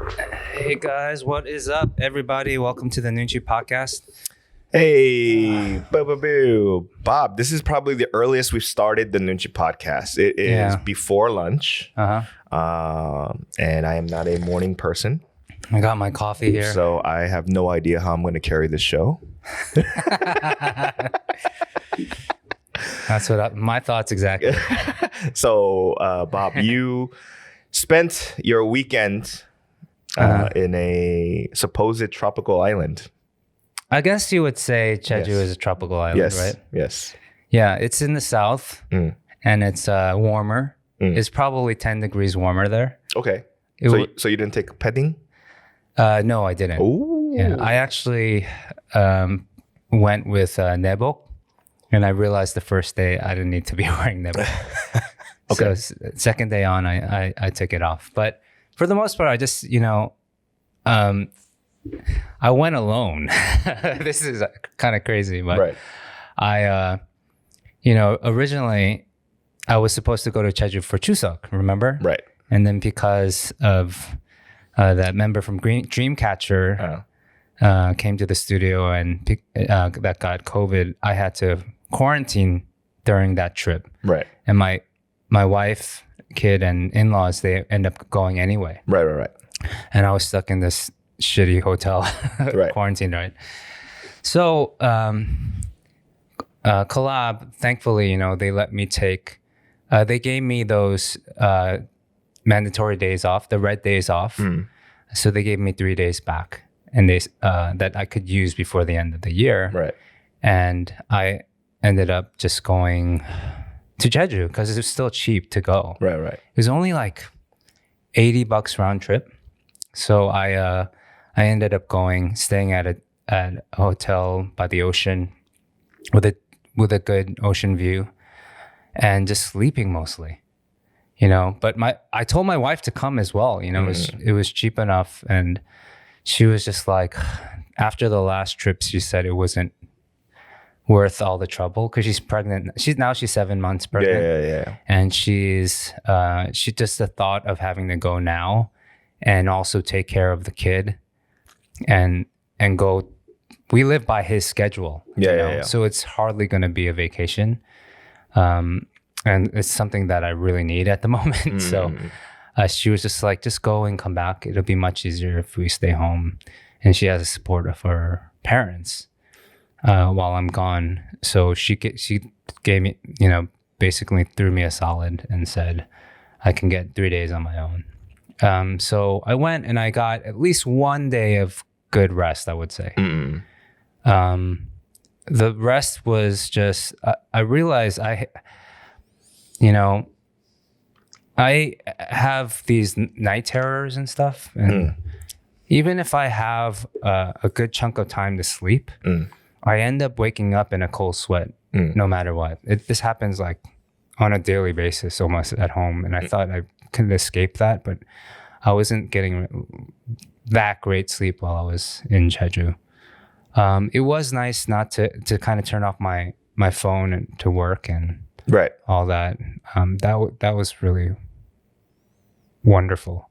Hey guys, what is up, everybody? Welcome to the Noonchi Podcast. Hey, Bob, this is probably the earliest we've started the Noonchi Podcast. It is before lunch, and I am not a morning person. I got my coffee here. So I have no idea how I'm going to carry this show. That's what my thoughts exactly. So, Bob, you spent your weekend in a supposed tropical island. I guess you would say Jeju is a tropical island, right? Yes. Yeah, it's in the south, and it's warmer. It's probably 10 degrees warmer there. Okay. So you didn't take petting? No, I didn't. Ooh. Yeah, I actually went with Nebok, and I realized the first day I didn't need to be wearing Nebok. Okay. So second day on, I took it off. But for the most part, I just, I went alone. This is kind of crazy, but Right. I, originally I was supposed to go to Jeju for Chuseok, remember? Right. And then because of that member from Dreamcatcher came to the studio and that got COVID, I had to quarantine during that trip. Right. And my wife, kid, and in-laws, they end up going anyway. Right. And I was stuck in this shitty hotel quarantine, right? So collab, thankfully, they let me take, they gave me those mandatory days off, the red days off. So they gave me 3 days back, and they that I could use before the end of the year. Right. And I ended up just going to Jeju because it was still cheap to go. Right. It was only like $80 round trip. So I ended up staying at a hotel by the ocean with a good ocean view and just sleeping mostly, But I told my wife to come as well, it was cheap enough, and she was just like, after the last trip, she said it wasn't worth all the trouble because she's pregnant. She's 7 months pregnant. Yeah. And she just the thought of having to go now and also take care of the kid and go. We live by his schedule. Yeah. So it's hardly going to be a vacation. And it's something that I really need at the moment. So she was just like, just go and come back. It'll be much easier if we stay home. And she has the support of her parents while I'm gone. So she gave me, basically threw me a solid and said, I can get 3 days on my own. So I went and I got at least 1 day of good rest, I would say. The rest was just, I realized I have these night terrors and stuff. And even if I have a good chunk of time to sleep, I end up waking up in a cold sweat no matter what. This happens like on a daily basis almost at home. And I thought I could escape that, but I wasn't getting that great sleep while I was in Jeju. It was nice not to kind of turn off my phone and to work and all that. That was really wonderful.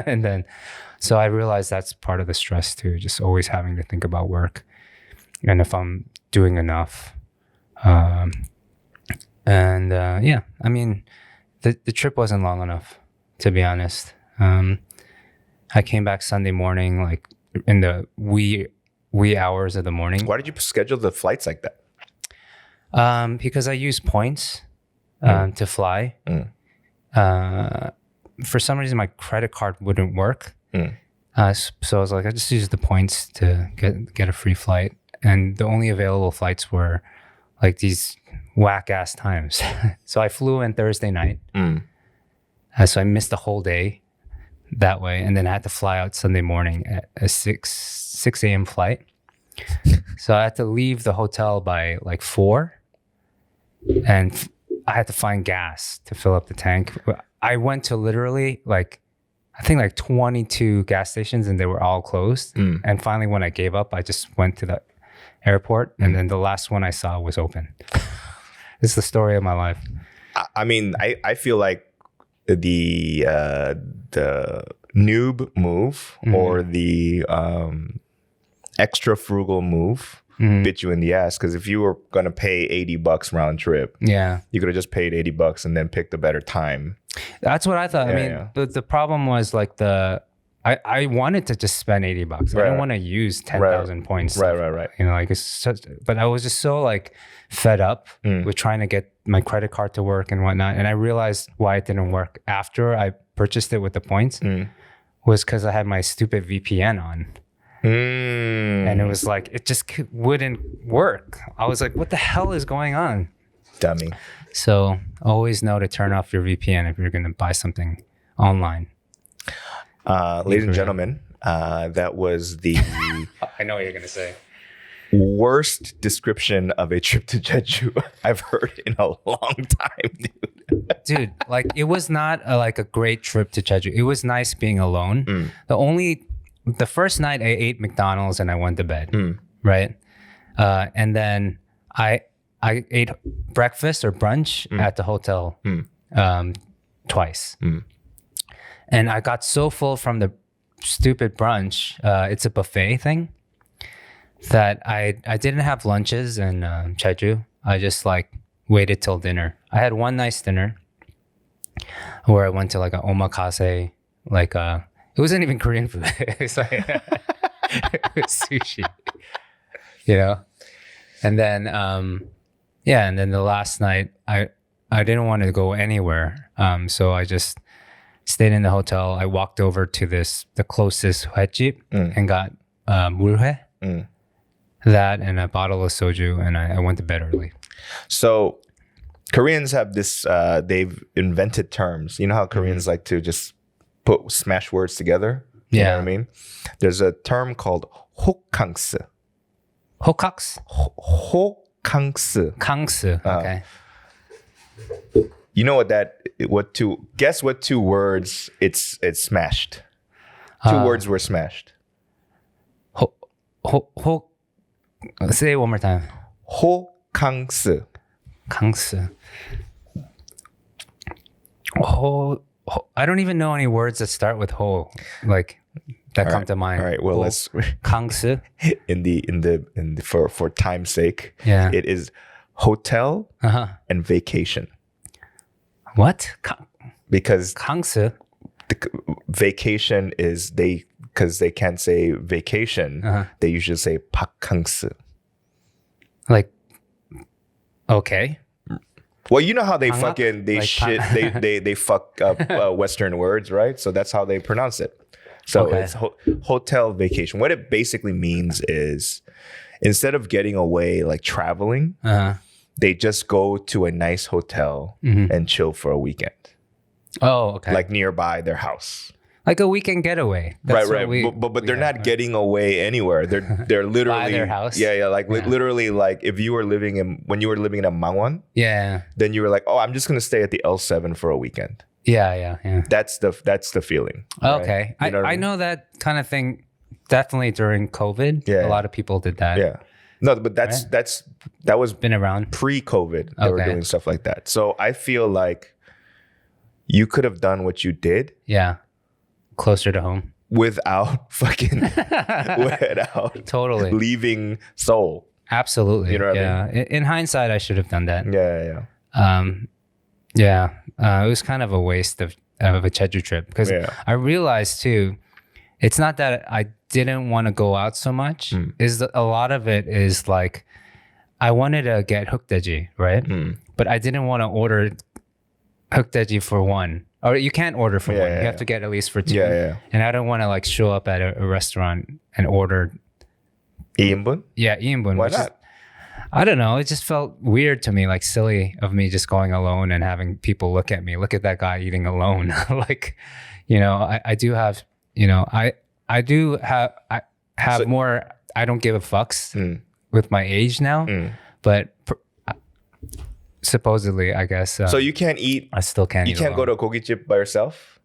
And then, so I realized that's part of the stress too, just always having to think about work and if I'm doing enough. I mean, the trip wasn't long enough, to be honest. I came back Sunday morning, like in the wee hours of the morning. Why did you schedule the flights like that? Because I use points to fly. For some reason, my credit card wouldn't work. So I was like, I just used the points to get a free flight. And the only available flights were like these whack ass times. So I flew in Thursday night. So I missed the whole day that way. And then I had to fly out Sunday morning at a 6 a.m. flight. So I had to leave the hotel by like 4. And I had to find gas to fill up the tank. I went to literally I think 22 gas stations and they were all closed. And finally, when I gave up, I just went to the airport and then the last one I saw was open. It's the story of my life. I mean, I feel like the noob move or the extra frugal move bit you in the ass, because if you were going to pay $80 round trip, you could have just paid $80 and then picked a better time. That's what I thought. I mean, the problem was like I wanted to just spend $80. I didn't want to use 10,000 points. Right. You know, like but I was just so like fed up with trying to get my credit card to work and whatnot. And I realized why it didn't work after I purchased it with the points was because I had my stupid VPN on. And it was like, it just wouldn't work. I was like, what the hell is going on? Dummy. So always know to turn off your VPN if you're going to buy something online. Ladies and gentlemen, that was the I know what you're going to say. Worst description of a trip to Jeju I've heard in a long time, dude. Like, it was not like a great trip to Jeju. It was nice being alone. The first night I ate McDonald's and I went to bed, right? And then I ate breakfast or brunch at the hotel twice. And I got so full from the stupid brunch, it's a buffet thing, that I didn't have lunches in Jeju. I just like waited till dinner. I had one nice dinner where I went to like an omakase, like it wasn't even Korean food. It was like it was sushi, you know? And then, and then the last night, I didn't want to go anywhere. So I just stayed in the hotel. I walked over to the closest hwaejip and got 물회, that and a bottle of soju, and I went to bed early. So Koreans have this, they've invented terms. You know how Koreans like to just smash words together? You know what I mean? There's a term called 호캉스. 호캉스? 호캉스. 캉스, okay. You know guess what two words it's smashed? Two words were smashed. Say it one more time. 호캉스. 캉스. I don't even know any words that start with ho, like that come to mind. All right. Well, let's 캉스. in the for time's sake. Yeah. It is hotel and vacation. What? Because 캉스. Vacation is because they can't say vacation. They usually say 바캉스. Like, okay. Well, you know how they fucking they fuck up Western words, right? So that's how they pronounce it. So it's hotel vacation. What it basically means is, instead of getting away like traveling, they just go to a nice hotel and chill for a weekend. Oh, okay. Like nearby their house. Like a weekend getaway. That's right. But they're not getting away anywhere. They're literally by their house. Yeah. Like literally, like if you were when you were living in a Mangwon, then you were like, oh, I'm just gonna stay at the L7 for a weekend. Yeah. That's the feeling. Okay, right? I know that kind of thing. Definitely during COVID, a lot of people did that. Yeah. No, but that was been around pre-COVID. They were doing stuff like that. So I feel like you could have done what you did. Yeah. Closer to home. Without totally leaving Seoul. Absolutely. You know what I mean? In hindsight, I should have done that. Yeah. It was kind of a waste of a Jeju trip, because I realized too, it's not that I didn't want to go out so much. A lot of it is like, I wanted to get hukdaeji, right? But I didn't want to order hukdaeji for one. Or you can't order for one. You have to get at least for two. And I don't want to like show up at a restaurant and order 2인분? Yeah, 2인분. Why not? I don't know. It just felt weird to me, like silly of me just going alone and having people look at me. Look at that guy eating alone. Like, you know, I do have, you know, I have more, I don't give a fucks with my age now, but supposedly, I guess. So you can't eat. I still can't. You can't go to a gogichip by yourself.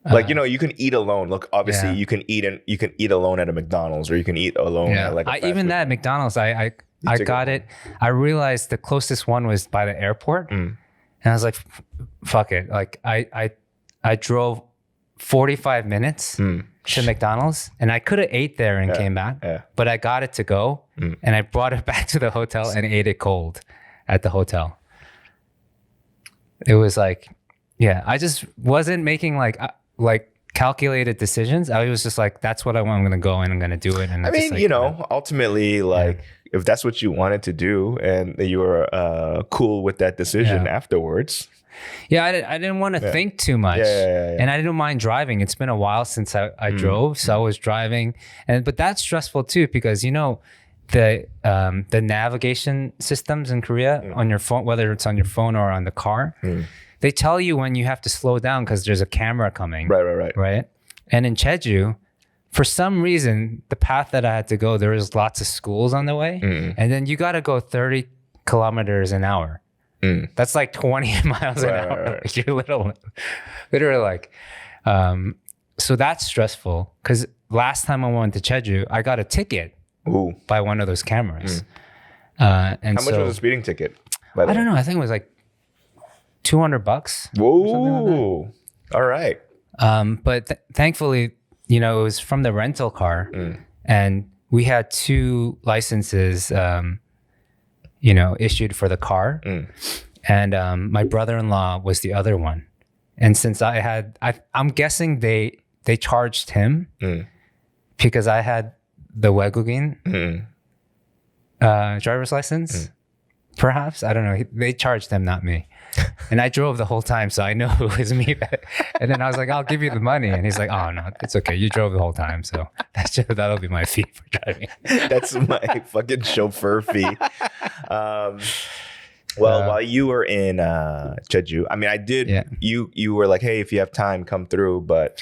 Like, you know, you can eat alone. Look, obviously, you can eat alone at a McDonald's, or you can eat alone at like a even that McDonald's. I got it. I realized the closest one was by the airport, and I was like, "Fuck it!" Like I drove 45 minutes to McDonald's, and I could have ate there and came back, but I got it to go, and I brought it back to the hotel and ate it cold at the hotel. It was like, I just wasn't making like calculated decisions. I was just like, that's what I want. I'm going to go and I'm going to do it. And I mean, ultimately, like, if that's what you wanted to do and you were cool with that decision afterwards. Yeah, I didn't want to think too much. And I didn't mind driving. It's been a while since I drove, so I was driving. But that's stressful too, because the navigation systems in Korea on your phone, whether it's on your phone or on the car, they tell you when you have to slow down because there's a camera coming. Right. And in Jeju, for some reason, the path that I had to go, there was lots of schools on the way, and then you got to go 30 kilometers an hour. That's like 20 miles an hour. Right. Like you're literally like, so that's stressful. Because last time I went to Jeju, I got a ticket by one of those cameras. And how much was a speeding ticket? I don't know. I think it was like $200. Whoa! Like all right. But thankfully, it was from the rental car, and we had 2 licenses. Issued for the car. And my brother-in-law was the other one. And since I'm guessing they charged him because I had the 외국인 driver's license. Perhaps, I don't know. They charged him, not me. And I drove the whole time, so I know it was me. And then I was like, I'll give you the money. And he's like, oh, no, it's okay. You drove the whole time. So that'll be my fee for driving. That's my fucking chauffeur fee. While you were in Jeju, I mean, I did. Yeah. You were like, hey, if you have time, come through. But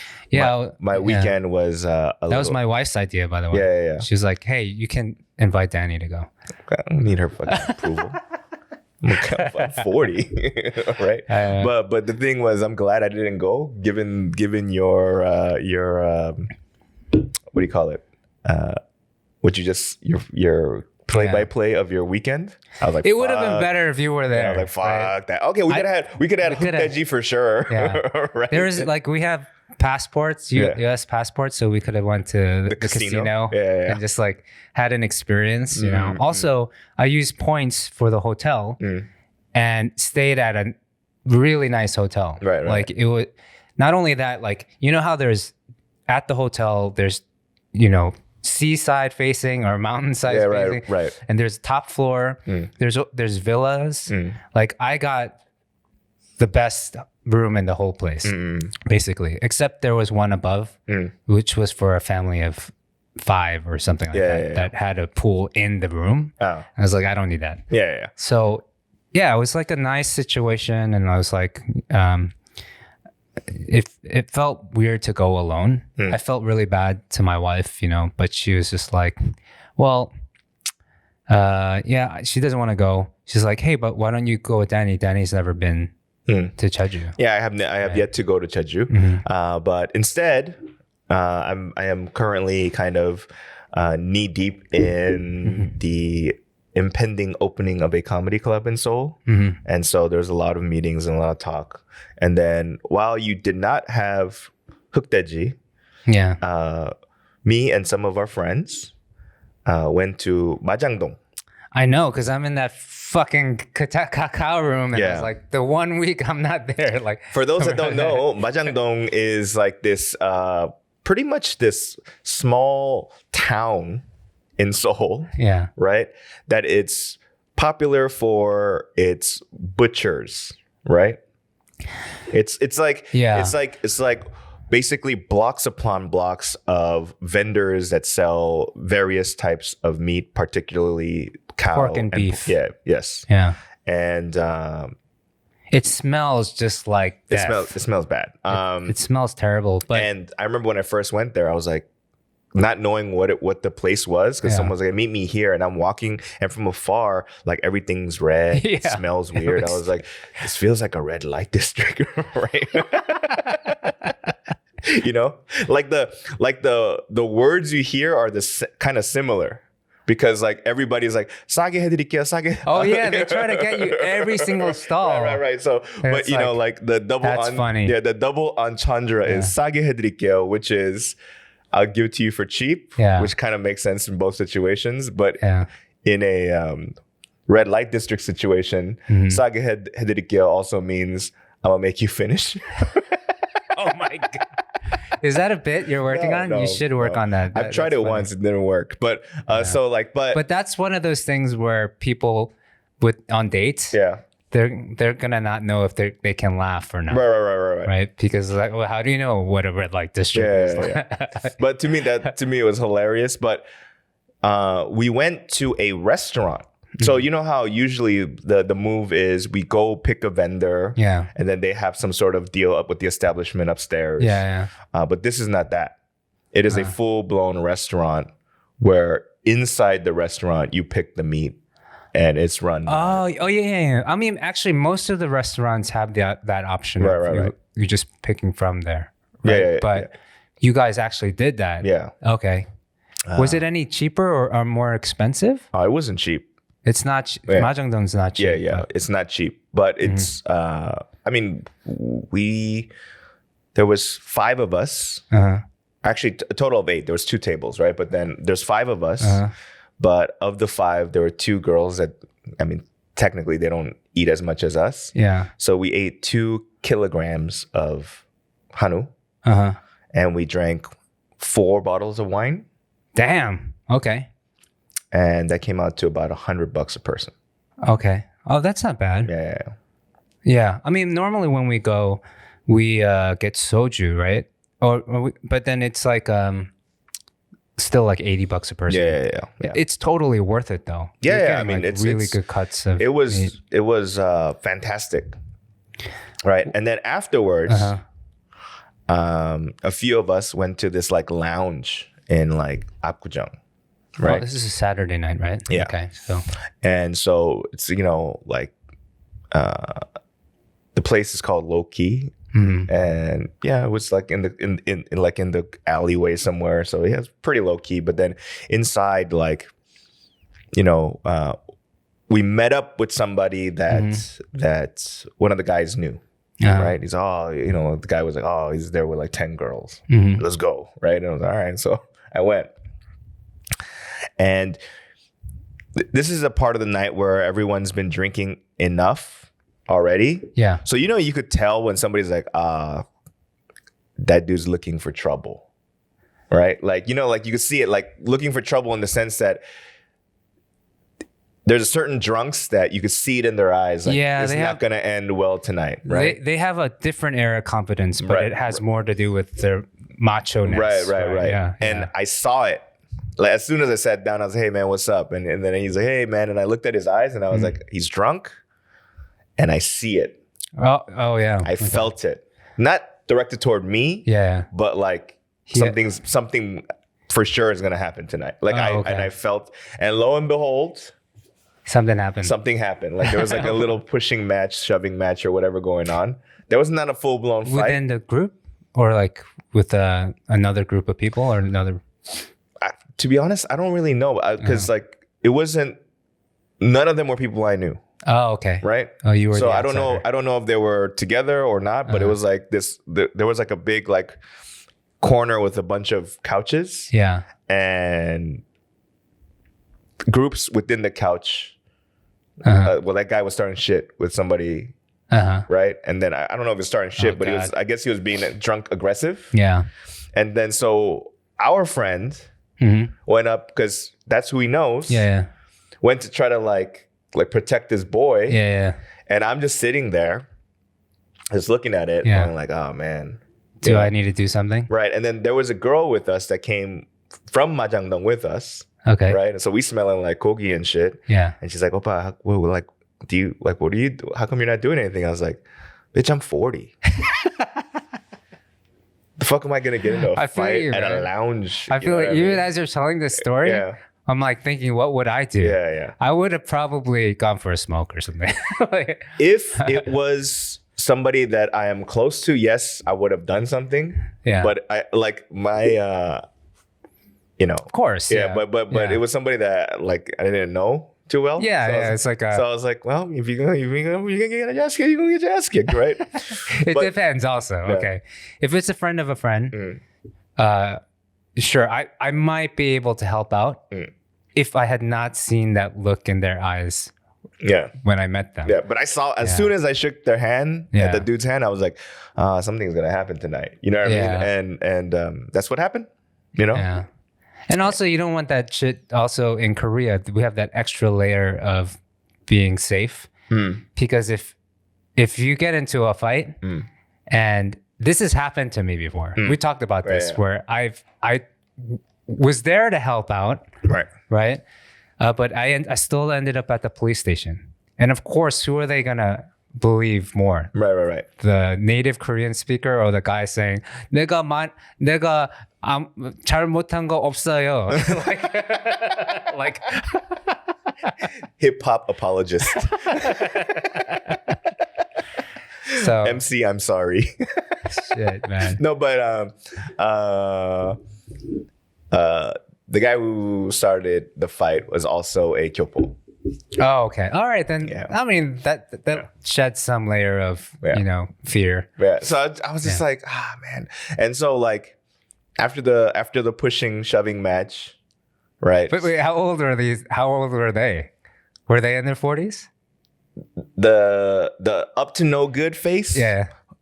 my weekend was that was my wife's idea, by the way. Yeah. She was like, hey, you can invite Danny to go. I don't need her fucking approval. I'm 40, right? But the thing was, I'm glad I didn't go, given your what do you call it? Your play-by-play of your weekend. I was like, it would have been better if you were there. I was like, fuck that. Okay, we could have had a veggie for sure. Yeah. Right? There was like, we have passports, U.S. passports, so we could have went to the casino and just like had an experience. Also, I used points for the hotel and stayed at a really nice hotel. Right. Like it was not only that, like how there's at the hotel, there's seaside facing or mountainside facing, right. And there's top floor. There's villas. Like I got the best room in the whole place, basically, except there was one above, which was for a family of 5 or something like that had a pool in the room. I was like, I don't need that. So it was like a nice situation, and I was like, it felt weird to go alone. I felt really bad to my wife, but she was just like, well, she doesn't want to go. She's like, hey, but why don't you go with Danny? Danny's never been to Jeju. Yeah, I have yet to go to Jeju. But instead, I am currently kind of knee deep in the impending opening of a comedy club in Seoul. And so there's a lot of meetings and a lot of talk. And then while you did not have Hukdaeji, me and some of our friends went to Majangdong. I know, because I'm in that fucking cacao room, and I was like, the 1 week I'm not there. Like, for those that don't know, Majangdong is like this, pretty much this small town in Seoul. Yeah. Right. That it's popular for its butchers. Right. It's like basically blocks upon blocks of vendors that sell various types of meat, particularly cow, pork and beef. Yes. Yeah. And it smells just like death. It smells bad. It smells terrible. And I remember when I first went there, I was like, not knowing what the place was, because someone was like, meet me here, and I'm walking, and from afar, like everything's red, it smells weird. I was like, this feels like a red light district, right? Like the words you hear are kind of similar, because like everybody's like sage 해드릴게요, sage. Oh yeah, they try to get you every single stall. Right. So, but you know, like the double. That's funny. Yeah, the double entendre is sage 해드릴게요, which is I'll give it to you for cheap. Yeah. Which kind of makes sense in both situations, but in a red light district situation, sage 해드릴게요 also means I'm gonna make you finish. Oh my god. Is that a bit you're working on? You should work on that. I've tried it once, it didn't work. But so like but that's one of those things where people on dates, they're gonna not know if they can laugh or not. Right? Because like, well, how do you know what a red light district is? Yeah. But to me it was hilarious. But we went to a restaurant. So you know how usually the move is we go pick a vendor, and then they have some sort of deal up with the establishment upstairs. But this is not that. It is a full-blown restaurant where inside the restaurant you pick the meat, and it's run. Oh yeah. I mean, actually, most of the restaurants have that option. Right. You're just picking from there. Right? But you guys actually did that. Yeah. Okay. Was it any cheaper or more expensive? It wasn't cheap. It's not Mahjongdong's not cheap. Yeah. It's not cheap, but it's. I mean, there was 5 of us. Actually, a total of 8. There was 2 tables, right? But then there's 5 of us. But of the 5, there were 2 girls that. I mean, technically, they don't eat as much as us. Yeah. So we ate 2 kilograms of hanu, and we drank 4 bottles of wine. Damn. Okay. And that came out to about $100 a person. Okay. Oh, that's not bad. Yeah. I mean, normally when we go, we get soju, right? But then it's like still like $80 a person. Yeah. It's totally worth it though. Yeah. I mean, like it's really good cuts of. It was fantastic, right? And then afterwards, a few of us went to this like lounge in like Apgujeong. Right. Oh, this is a Saturday night, right? Yeah. Okay. So it's like the place is called Low Key, and it was like in the alleyway somewhere. So it's pretty low key. But then inside, like we met up with somebody that one of the guys knew. Right. He's the guy was like, he's there with like 10 girls. Let's go. Right. And I was like, all right. So I went. And this is a part of the night where everyone's been drinking enough already. Yeah. So, you could tell when somebody's like, that dude's looking for trouble. Right? Like, like you could see it like looking for trouble in the sense that there's a certain drunks that you could see it in their eyes. Like, it's not going to end well tonight. Right. They have a different air of confidence, but it has more to do with their macho-ness. Right. Yeah. And I saw it. Like as soon as I sat down, I was like, hey man, what's up? And then he's like, hey man. And I looked at his eyes and I was like, he's drunk. And I see it. Oh yeah. I felt it. Not directed toward me. Yeah. But like something for sure is gonna happen tonight. Like I felt, and lo and behold, something happened. Like there was like a little pushing match, shoving match or whatever going on. There was not a full blown fight. Within the group? Or like with another group of people or another? To be honest, I don't really know because like it wasn't. None of them were people I knew. Oh, okay. Right. Oh, you were. So the I don't know. I don't know if they were together or not. But it was like this. There was like a big like corner with a bunch of couches. Yeah. And groups within the couch. Well, that guy was starting shit with somebody. Right. And then I don't know if it's starting shit, but I guess he was being drunk aggressive. Yeah. And then so our friend. Went up because that's who he knows. Yeah. Went to try to like protect his boy. Yeah. And I'm just sitting there, just looking at it. And I'm like, oh man, do I need to do something? Right. And then there was a girl with us that came from Mahjongdong with us. Okay. Right. And so we smelling like kogi and shit. Yeah. And she's like, Oppa, what do you do? How come you're not doing anything? I was like, bitch, I'm 40. The fuck am I gonna get into a fight at a lounge? I feel like even as you're telling this story, I'm like thinking, what would I do? Yeah. I would have probably gone for a smoke or something. If it was somebody that I am close to, yes, I would have done something. Yeah. But I like my Of course. Yeah. But it was somebody that like I didn't know too well. Yeah. So it's like so I was like, well, if you're gonna get your ass kicked, you're gonna get your ass kicked, right? It depends also. Yeah. Okay. If it's a friend of a friend, sure, I might be able to help out if I had not seen that look in their eyes. Yeah. When I met them. Yeah. But I saw as soon as I shook their hand at the dude's hand, I was like, something's gonna happen tonight. You know what I mean? And that's what happened. You know? Yeah. And also you don't want that shit also in Korea. We have that extra layer of being safe. Because if you get into a fight and this has happened to me before. We talked about this where I was there to help out. Right. But I still ended up at the police station. And of course, who are they going to believe more? Right. The native Korean speaker or the guy saying, 내가 잘 못한 거 없어요. like hip hop apologist. So MC, I'm sorry. Shit, man. No, but the guy who started the fight was also a kyopo. Oh, okay. All right, then. Yeah. I mean, that sheds some layer of, fear. Yeah. So I was just like, man. And so like after the pushing, shoving match, right? But wait, how old were they? Were they in their 40s? The up to no good face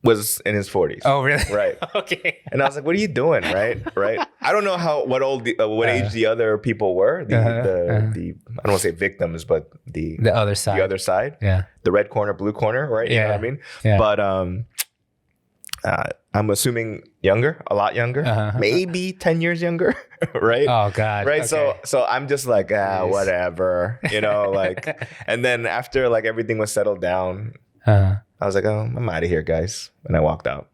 was in his 40s. Oh, really? Right. Okay. And I was like, what are you doing? Right. I don't know what age the other people were. The I don't want to say victims, but the other side. The other side. Yeah. The red corner, blue corner, right? You know what I mean? Yeah. But I'm assuming younger, a lot younger, maybe 10 years younger, right? Oh God. Right. Okay. So I'm just like, whatever, like, and then after like everything was settled down, I was like, oh, I'm out of here, guys. And I walked out.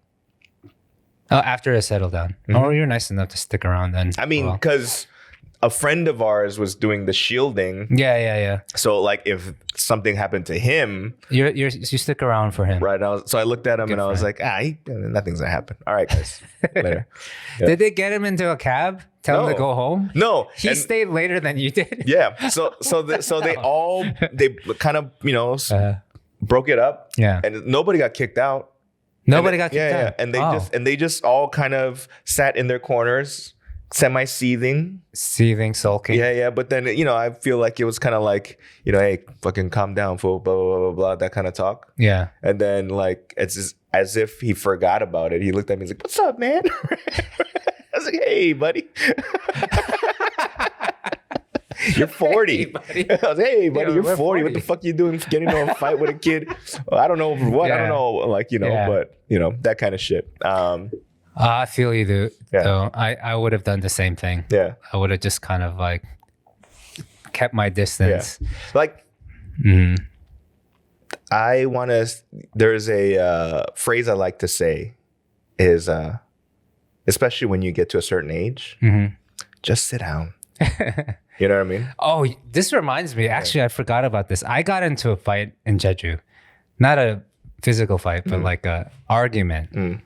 Oh, after it settled down. Oh, you're nice enough to stick around then. I mean, because a friend of ours was doing the shielding. Yeah. So like if something happened to him, you stick around for him. Right. So I looked at him and I was like, nothing's gonna happen. All right, guys. Later. Yeah. Did they get him into a cab? Tell him to go home? No. He stayed later than you did. Yeah. So they kind of, broke it up. Yeah. And nobody got kicked out. Nobody got kicked out. Yeah. And they just all kind of sat in their corners, semi-seething, sulking. Yeah. But then, I feel like it was kind of like, hey, fucking calm down, fool, blah, blah, blah, blah, blah, that kind of talk. Yeah. And then like, it's just as if he forgot about it. He looked at me, he's like, what's up, man? I was like, hey, buddy. You're 40. Hey, buddy. I was like, hey, buddy, you're 40. What the fuck you doing getting into a fight with a kid? Well, I don't know what. Yeah. I don't know, but, that kind of shit. I feel you, dude. Yeah. So I would have done the same thing. Yeah. I would have just kind of like kept my distance. Yeah. Like, I want to, there's a phrase I like to say is, especially when you get to a certain age, just sit down. You know what I mean? Oh, this reminds me. Actually, I forgot about this. I got into a fight in Jeju. Not a physical fight, but like a argument.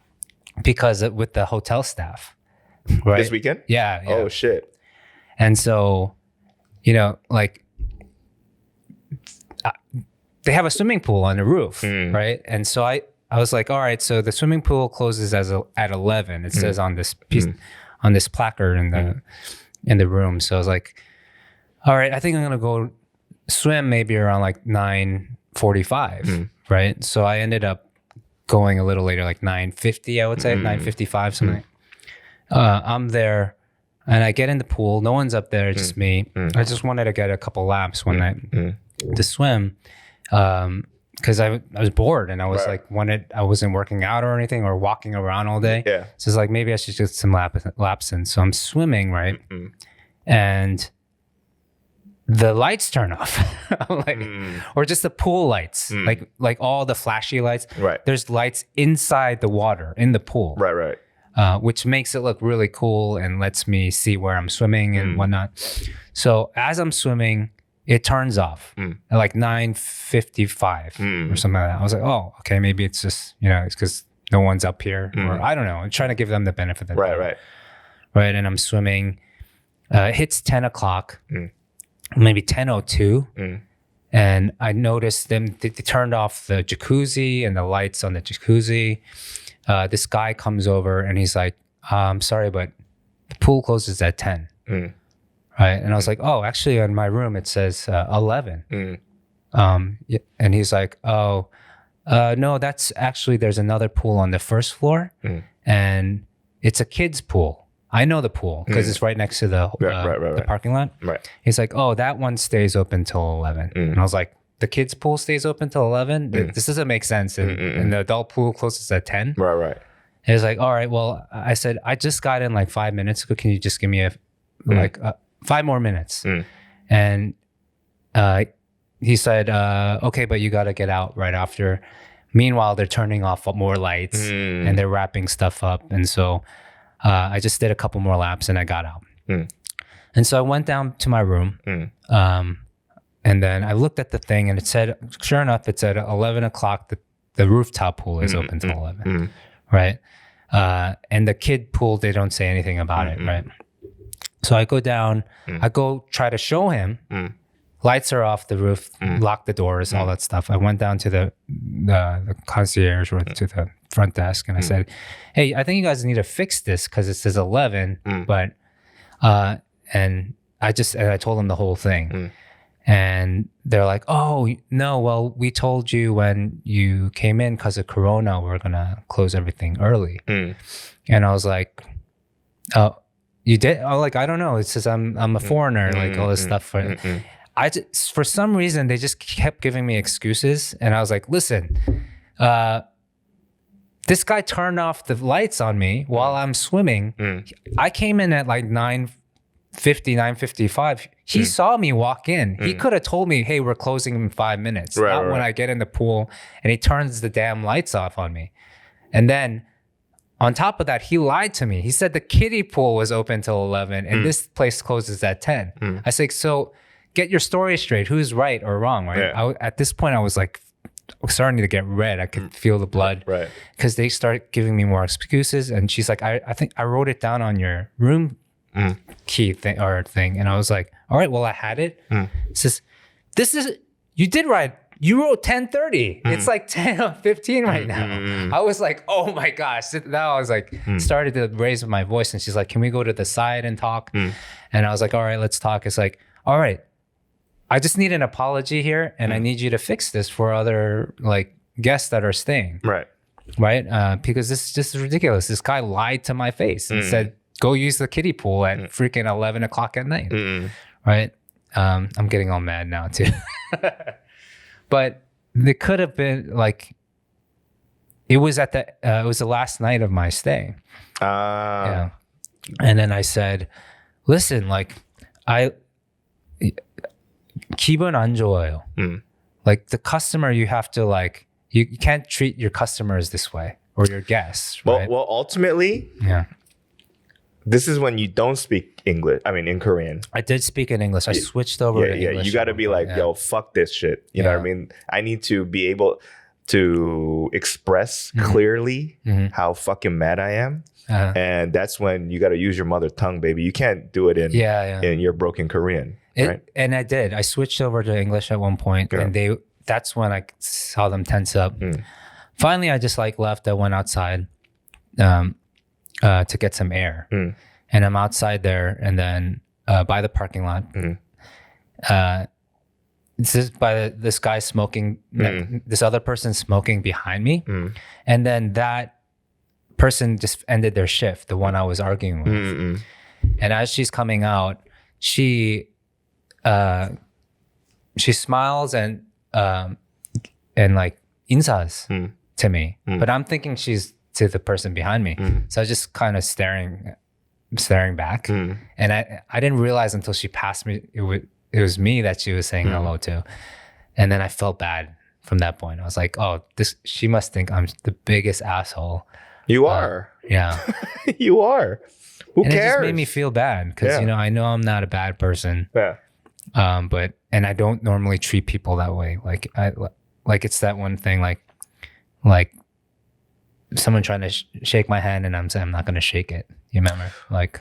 Because with the hotel staff. Right? This weekend? Yeah. Oh, shit. And so, like, they have a swimming pool on the roof, right? And so I was like, all right, so the swimming pool closes at 11. It says on this piece, on this placard in the room. So I was like, all right, I think I'm gonna go swim maybe around like 9:45, right? So I ended up going a little later, like 9:50, I would say, 9:55, something. I'm there, and I get in the pool. No one's up there, just me. I just wanted to get a couple laps one night to swim, because I was bored and I was I wasn't working out or anything or walking around all day. Yeah. So it's like maybe I should get some laps in. So I'm swimming, right, and the lights turn off, or just the pool lights, like all the flashy lights. Right. There's lights inside the water in the pool. Right. Which makes it look really cool and lets me see where I'm swimming and whatnot. So as I'm swimming, it turns off at like 9:55 or something like that. I was like, oh, okay, maybe it's just, it's because no one's up here, or I don't know. I'm trying to give them the benefit of the doubt. Right. And I'm swimming, It hits 10 o'clock, maybe 10:02. And I noticed them, they turned off the jacuzzi and the lights on the jacuzzi. This guy comes over and he's like, I'm sorry, but the pool closes at 10. Right. And I was like, oh, actually in my room, it says 11. And he's like, oh, no, that's actually, there's another pool on the first floor and it's a kid's pool. I know the pool because it's right next to the parking lot. Right. He's like, oh, that one stays open till 11. And I was like, the kids' pool stays open till 11? This doesn't make sense. And the adult pool closes at 10? Right. He was like, all right, well, I said, I just got in like 5 minutes ago. Can you just give me 5 more minutes? And he said, okay, but you got to get out right after. Meanwhile, they're turning off more lights and they're wrapping stuff up. And so I just did a couple more laps and I got out. And so I went down to my room. And then I looked at the thing and it said, sure enough, it said 11 o'clock, the rooftop pool is open till 11. Right. And the kid pool, they don't say anything about it. Right. So I go down, I go try to show him. Lights are off the roof, lock the doors, all that stuff. I went down to the concierge or to the front desk and I said, hey, I think you guys need to fix this because it says 11, but, and I told them the whole thing. And they're like, oh, no, well, we told you when you came in because of Corona, we're going to close everything early. And I was like, oh, you did? Oh, like, I don't know. It says I'm a foreigner, like all this stuff. For some reason, they just kept giving me excuses. And I was like, listen, this guy turned off the lights on me while I'm swimming. I came in at like 9:50, 9:55. He saw me walk in. He could have told me, hey, we're closing in 5 minutes. Not when I get in the pool and he turns the damn lights off on me. And then on top of that, he lied to me. He said the kiddie pool was open till 11 and this place closes at 10. I said, so get your story straight. Who's right or wrong, right? At this point, I was like starting to get red. I could feel the blood. Right. Because they started giving me more excuses. And she's like, I think I wrote it down on your room key thing. And I was like, all right, well, I had it. It says, you did write. You wrote 10:30. It's like 10:15 right now. I was like, oh my gosh. Now I was like, started to raise my voice. And she's like, can we go to the side and talk? And I was like, all right, let's talk. It's like, all right, I just need an apology here. And I need you to fix this for other like guests that are staying. Right. Because this is just ridiculous. This guy lied to my face and said, go use the kiddie pool at freaking 11 o'clock at night. Right. I'm getting all mad now too. But it could have been like, it was the last night of my stay. Yeah. And then I said, listen, like 기분 안 좋아요. Like the customer, you have to like, you can't treat your customers this way or your guests. Right? Well, ultimately, this is when you don't speak English. I mean, in Korean. I did speak in English. I switched over to English. You got to be like, yo, fuck this shit. You know what I mean? I need to be able to express clearly how fucking mad I am. And that's when you got to use your mother tongue, baby. You can't do it in your broken Korean. Right? And I did. I switched over to English at one point, and that's when I saw them tense up. Finally, I just like left. I went outside to get some air. And I'm outside there, and then by the parking lot, this guy smoking, this other person smoking behind me. And then that person just ended their shift, the one I was arguing with. And as she's coming out, she smiles and like insas to me, but I'm thinking she's to the person behind me. So I was just kind of staring back, and I didn't realize until she passed me it was me that she was saying hello to, and then I felt bad from that point. I was like, oh, she must think I'm the biggest asshole. You are. Yeah. You are. Who cares? It just made me feel bad because I know I'm not a bad person. Yeah. But I don't normally treat people that way. Like it's that one thing like someone trying to shake my hand and I'm saying I'm not going to shake it. You remember? Like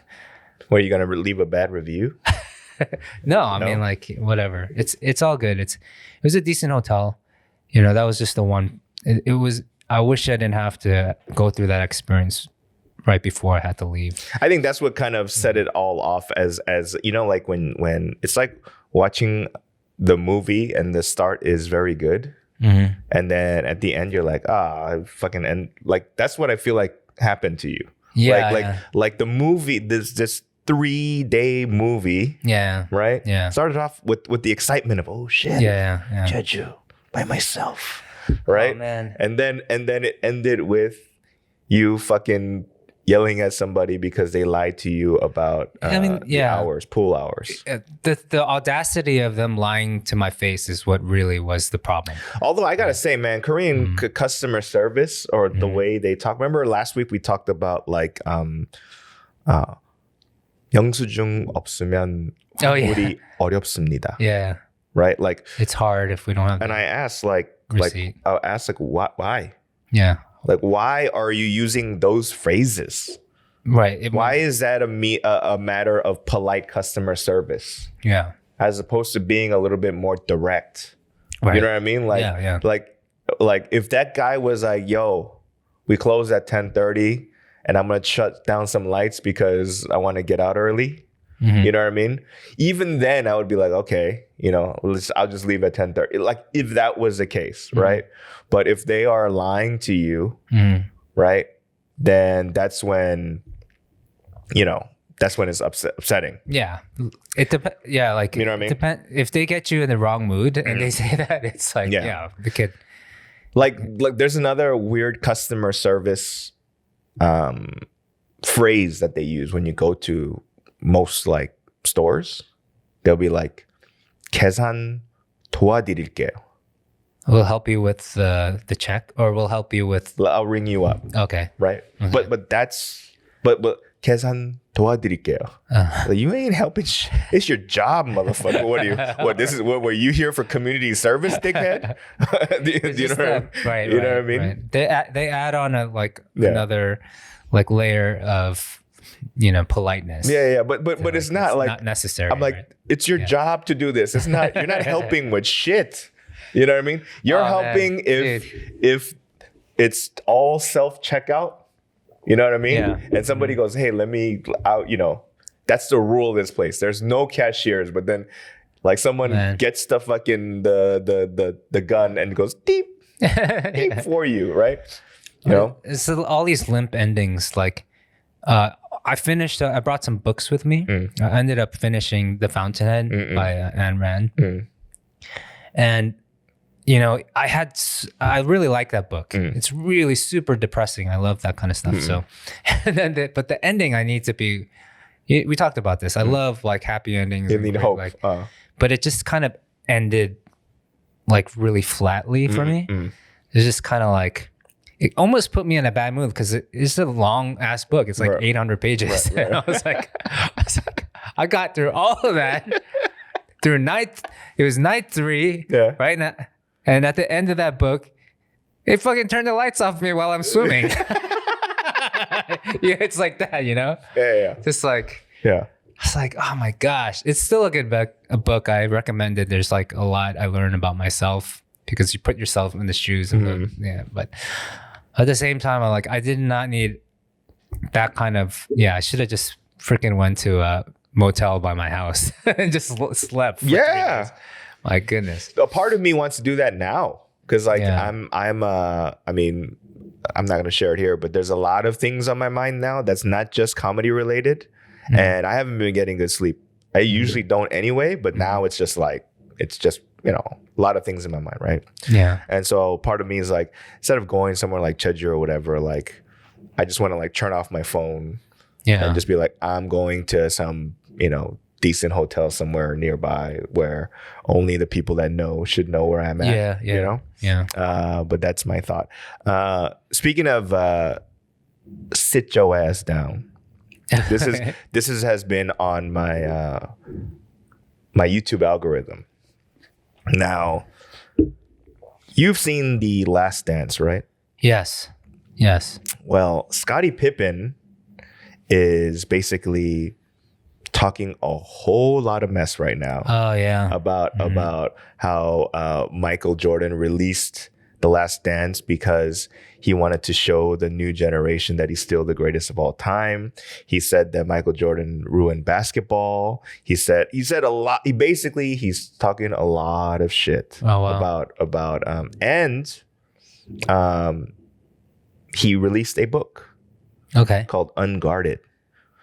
Were you gonna leave a bad review? No, I mean, like, whatever. It's all good. It was a decent hotel. That was just the one. It was. I wish I didn't have to go through that experience right before I had to leave. I think that's what kind of set it all off as like when it's like watching the movie and the start is very good, and then at the end you're like, fucking, and like that's what I feel like happened to you. Yeah, like the movie, this 3-day movie. Yeah. Right? Yeah. Started off with the excitement of, oh shit. Yeah. Jeju by myself. Right? Oh, man. And then it ended with you fucking yelling at somebody because they lied to you about the pool hours. The audacity of them lying to my face is what really was the problem. Although I gotta say, man, Korean customer service or the way they talk. Remember last week we talked about like 영수증 없으면 우리 어렵습니다. Yeah. Right? Like it's hard if we don't have. And I asked why? Yeah. Like why are you using those phrases? Right. Why is that a matter of polite customer service? Yeah. As opposed to being a little bit more direct. Right. You know what I mean? Like, yeah. Like if that guy was like, yo, we close at 10:30 and I'm going to shut down some lights because I want to get out early. You know what I mean? Even then I would be like, okay, I'll just leave at 10:30. Like if that was the case, right? But if they are lying to you, right? Then that's when, it's upsetting. Yeah. It depends. Yeah. Like, you know what I mean? If they get you in the wrong mood and they say that, it's like, the kid. Like there's another weird customer service phrase that they use when you go to most like stores. They'll be like, 계산 도와드릴게요. We'll help you with the check, or we'll help you with. I'll ring you up. Okay. Right. Okay. But 계산 도와드릴게요. Like, you ain't helping. It's your job, motherfucker. What were you here for community service, dickhead? do you know what I mean? Right. You know what I mean? Right. They add on another like layer of politeness. Yeah. But it's not like not necessary. I'm like, it's your job to do this. It's not. You're not helping with shit. You know what I mean? You're helping if it's all self checkout. You know what I mean? Yeah. And somebody goes, hey, let me out. That's the rule of this place. There's no cashiers, but then like someone gets the fucking the gun and goes deep for you, right? It's all these limp endings. Like, I finished. I brought some books with me. I ended up finishing The Fountainhead by Ayn Rand, and I really like that book. It's really super depressing. I love that kind of stuff. So, and then but the ending, I need to be. We talked about this. I love like happy endings. You need hope. But it just kind of ended like really flatly for me. It's just kind of like. It almost put me in a bad mood because it's a long ass book. It's like 800 pages. Right. And I was like, I got through all of that through it was night 3, right? And at the end of that book, it fucking turned the lights off me while I'm swimming. It's like that, Yeah. Just like, it's like, oh my gosh, it's still a good book. I recommend it. There's like a lot I learned about myself because you put yourself in the shoes of but at the same time, I did not need that kind of. I should have just freaking went to a motel by my house and just slept. For 3 days. My goodness. A part of me wants to do that now because I'm not going to share it here, but there's a lot of things on my mind now that's not just comedy related, and I haven't been getting good sleep. I usually don't anyway, but now it's just a lot of things in my mind, right? Yeah. And so part of me is like, instead of going somewhere like Jeju or whatever, like I just want to like turn off my phone and just be like, I'm going to some, decent hotel somewhere nearby where only the people that know should know where I'm at. Yeah. But that's my thought. Speaking of sit your ass down. This has been on my my YouTube algorithm. Now, you've seen The Last Dance, right? Yes. Well, Scottie Pippen is basically talking a whole lot of mess right now. Oh yeah. About how Michael Jordan released The Last Dance because he wanted to show the new generation that he's still the greatest of all time. He said that Michael Jordan ruined basketball. He said a lot. He's talking a lot of shit about he released a book called Unguarded.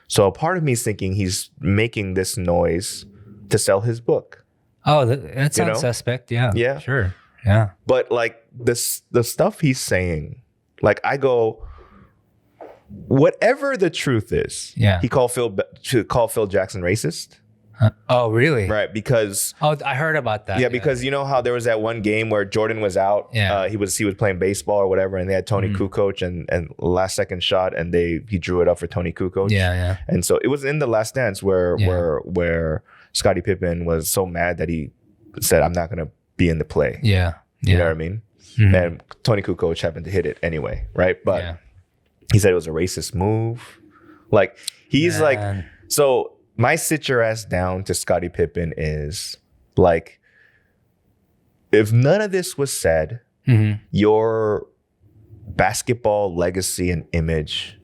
So a part of me is thinking he's making this noise to sell his book. Oh, that sounds suspect. Yeah. Yeah. Sure. Yeah. But like the stuff he's saying, like I go, whatever the truth is, he called Phil Jackson racist. Oh, really? Right, because I heard about that. Yeah, because you know how there was that one game where Jordan was out. Yeah, he was playing baseball or whatever, and they had Tony Kukoc and last second shot, and he drew it up for Tony Kukoc. Yeah. And so it was in The Last Dance where Scottie Pippen was so mad that he said, "I'm not going to be in the play." Yeah. You know what I mean? And Tony Kukoc happened to hit it anyway, right? But he said it was a racist move. Like he's like, so. My sit your ass down to Scottie Pippen is like, if none of this was said, your basketball legacy and image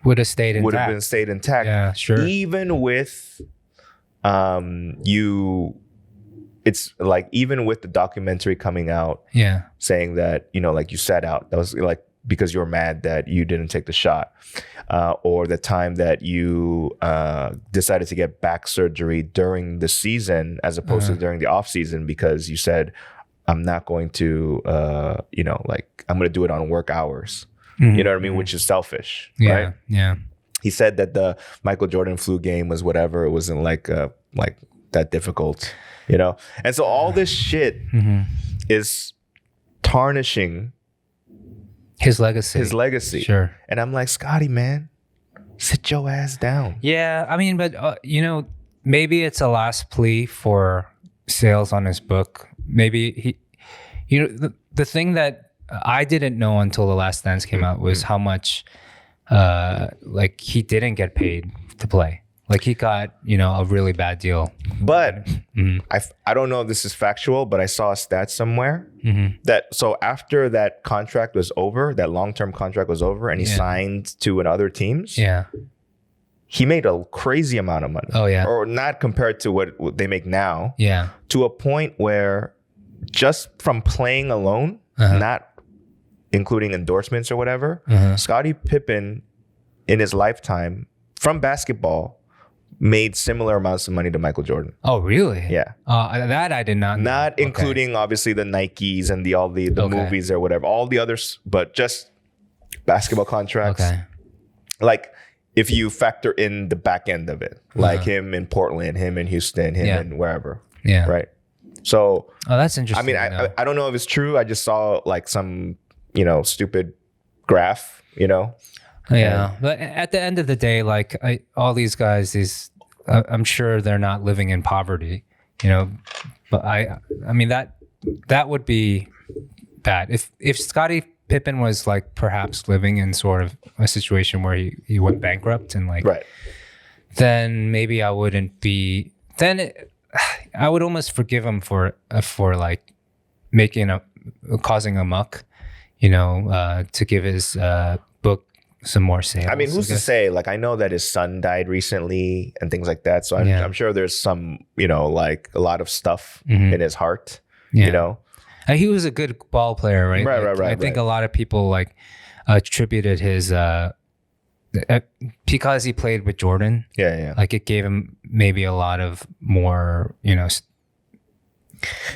would have stayed intact. Yeah, sure. Even with it's like even with the documentary coming out, saying that like you sat out. That was like because you were mad that you didn't take the shot. Or the time that you decided to get back surgery during the season as opposed to during the off season because you said, I'm not going to, like I'm going to do it on work hours. You know what I mean? Which is selfish, right? Yeah. He said that the Michael Jordan flu game was whatever. It wasn't like that difficult, And so all this shit is tarnishing his legacy. Sure. And I'm like, Scottie, man, sit your ass down. Yeah. I mean, but, maybe it's a last plea for sales on his book. Maybe the thing that I didn't know until The Last Dance came out was how much, he didn't get paid to play. Like he got, a really bad deal. But I don't know if this is factual, but I saw a stat somewhere that so after that contract was over, that long-term contract was over, and he signed to another teams. Yeah. He made a crazy amount of money. Oh yeah. Or not compared to what they make now. Yeah. To a point where just from playing alone, not including endorsements or whatever, Scottie Pippen in his lifetime from basketball made similar amounts of money to Michael Jordan. Oh, really? Yeah. That I did not know. Not including obviously the Nikes and all the movies or whatever, all the others, but just basketball contracts. Okay. Like if you factor in the back end of it, like him in Portland, him in Houston, him in wherever. Yeah. Right. So. Oh, that's interesting. I mean, I don't know if it's true. I just saw like some, stupid graph, Yeah, but at the end of the day, like all these guys, I'm sure they're not living in poverty, But I mean that would be bad if Scottie Pippen was like perhaps living in sort of a situation where he went bankrupt and like, then maybe I wouldn't be. Then I would almost forgive him for like causing a muck, to give his book some more sales. I mean, who's to say? Like, I know that his son died recently and things like that. So I'm sure there's some, like a lot of stuff in his heart, And he was a good ball player, right? Right. I think a lot of people like attributed his, because he played with Jordan. Yeah. Like it gave him maybe a lot of more,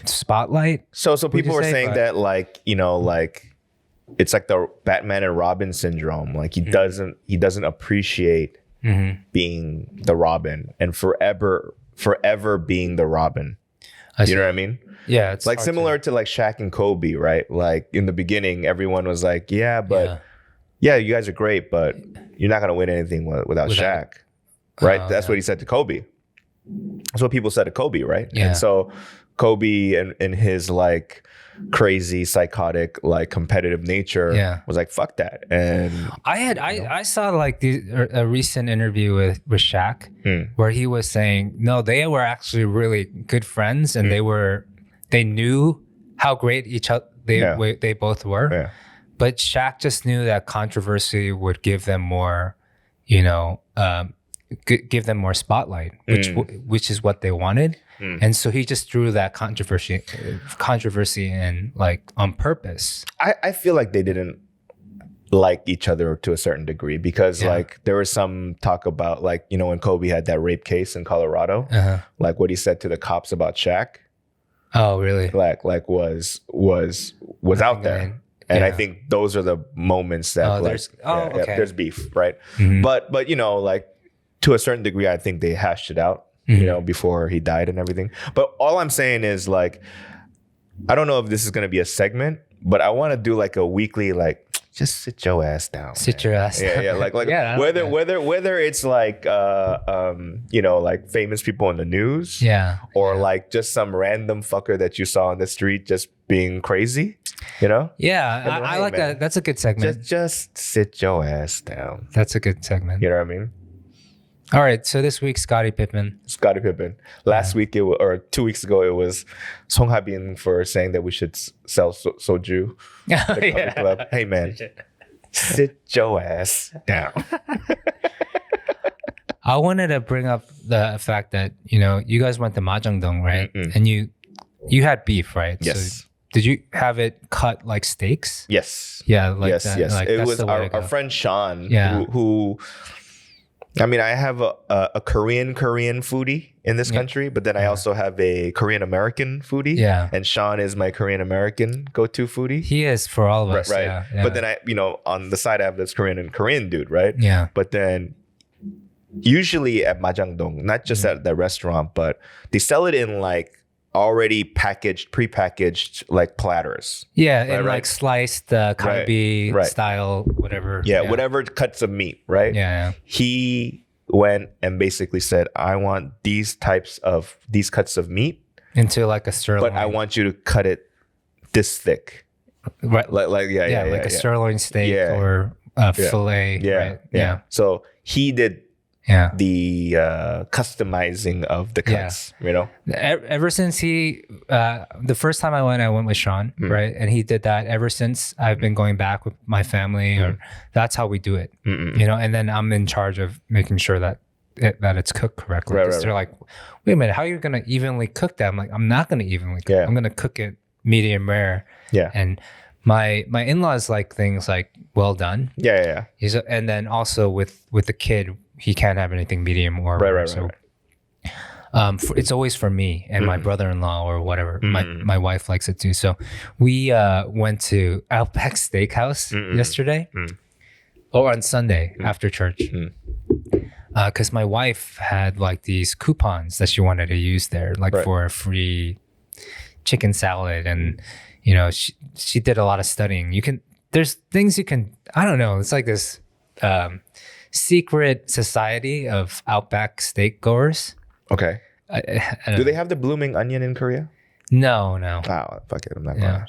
spotlight. So people were saying that like, like, it's like the Batman and Robin syndrome. Like he doesn't appreciate being the Robin and forever being the Robin. You know what I mean? Yeah. It's like similar to like Shaq and Kobe, right? Like in the beginning, everyone was like, you guys are great, but you're not going to win anything without Shaq. Right? That's what he said to Kobe. That's what people said to Kobe, right? Yeah. And so Kobe and his like crazy psychotic like competitive nature was like fuck that. And I saw like a recent interview with Shaq where he was saying no, they were actually really good friends and they knew how great each other they both were, but Shaq just knew that controversy would give them more, you know, give them more spotlight, which is what they wanted. And so he just threw that controversy in like on purpose. I feel like they didn't like each other to a certain degree because like there was some talk about like, you know, when Kobe had that rape case in Colorado, like what he said to the cops about Shaq. Oh, really? Like was out there. And I think those are the moments that there's beef, right? But you know, like to a certain degree, I think they hashed it out, you know, before he died and everything. But all I'm saying is like, I don't know if this is going to be a segment, but I want to do like a weekly, like, just sit your ass down. Sit your ass down. Yeah, like whether it's like you know, like famous people in the news, or like just some random fucker that you saw on the street just being crazy, you know? Yeah, I like that. That's a good segment. Just sit your ass down. That's a good segment. You know what I mean? All right, so this week, Scottie Pippen. Last week, or 2 weeks ago, it was Song Ha-bin for saying that we should sell soju. The club. Hey, man, sit your ass down. I wanted to bring up the fact that, you know, you guys went to Mahjongdong, right? And you had beef, right? Yes. So did you have it cut like steaks? Yes. Yeah, like yes, that. Yes, like, it was our friend Sean who I mean, I have a Korean foodie in this country, but then I also have a Korean American foodie. Yeah. And Sean is my Korean American go-to foodie. He is for all of us. Right. Yeah. But then I, you know, on the side I have this Korean dude, right? Yeah. But then usually at Mahjongdong, not just at the restaurant, but they sell it in like already prepackaged like platters. Yeah, and like sliced kalbi style, whatever. Yeah, whatever cuts of meat, right? Yeah. He went and basically said, I want these cuts of meat into like a sirloin. But I want you to cut it this thick. Right. Like a sirloin steak or a fillet. Yeah. So he did the customizing of the cuts, you know? Ever since the first time I went with Sean, right? And he did that. Ever since I've been going back with my family, or that's how we do it, you know? And then I'm in charge of making sure that it's cooked correctly. They're like, wait a minute, how are you going to evenly cook that? I'm like, I'm not going to evenly cook it. I'm going to cook it medium rare. Yeah. And my in-laws like things like well done. Yeah. And then also with the kid, he can't have anything medium or rare. So it's always for me and my brother-in-law or whatever. My wife likes it too. So we went to Outback Steakhouse yesterday or on Sunday after church. Because my wife had like these coupons that she wanted to use there, like for a free chicken salad. And, you know, she did a lot of studying. There's things you can, I don't know. It's like this secret society of Outback steak goers. Okay. Do they have the blooming onion in Korea? No. Oh, fuck it. I'm not going.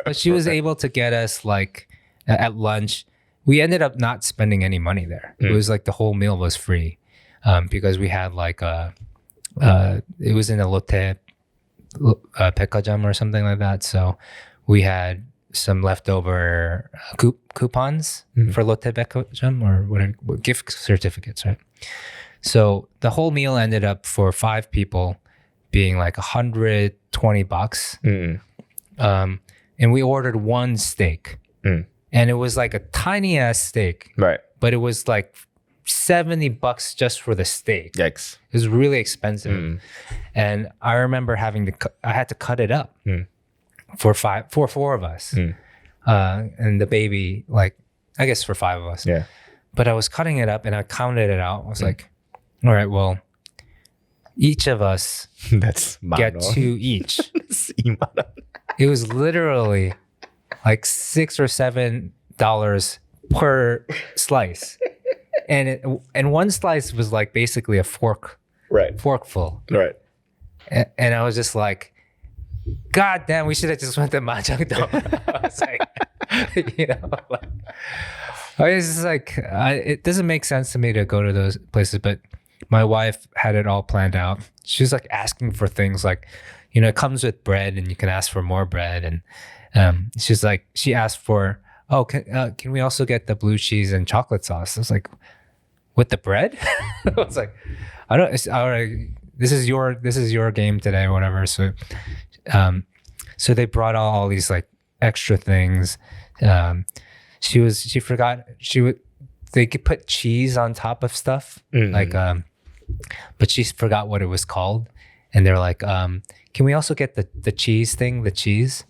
But she was able to get us like at lunch. We ended up not spending any money there. It was like the whole meal was free because we had like it was in a Lotte 백화점 or something like that. So we had some leftover coupons for Lotte 백화점 or whatever, gift certificates, right? So the whole meal ended up for 5 people being like $120. And we ordered one steak. And it was like a tiny ass steak. Right. But it was like $70 just for the steak. Yikes. It was really expensive. And I remember I had to cut it up for 4 of us. And the baby, like, I guess for 5 of us. Yeah. But I was cutting it up and I counted it out. I was like, all right, well, each of us get 2 each. It was literally like $6 or $7 per slice. And one slice was like basically a forkful. Right. And I was just like, God damn, we should have just went to Mahjong-dong. I was like, you know, like, I was just like, it doesn't make sense to me to go to those places, but my wife had it all planned out. She was like asking for things like, you know, it comes with bread and you can ask for more bread. And she's like, she asked for, oh, can we also get the blue cheese and chocolate sauce? I was like, with the bread? I was like, I don't, it's, all right, this is your game today or whatever. So, so they brought all these like extra things. She forgot they could put cheese on top of stuff, like, but she forgot what it was called. And they're like, can we also get the cheese thing, the cheese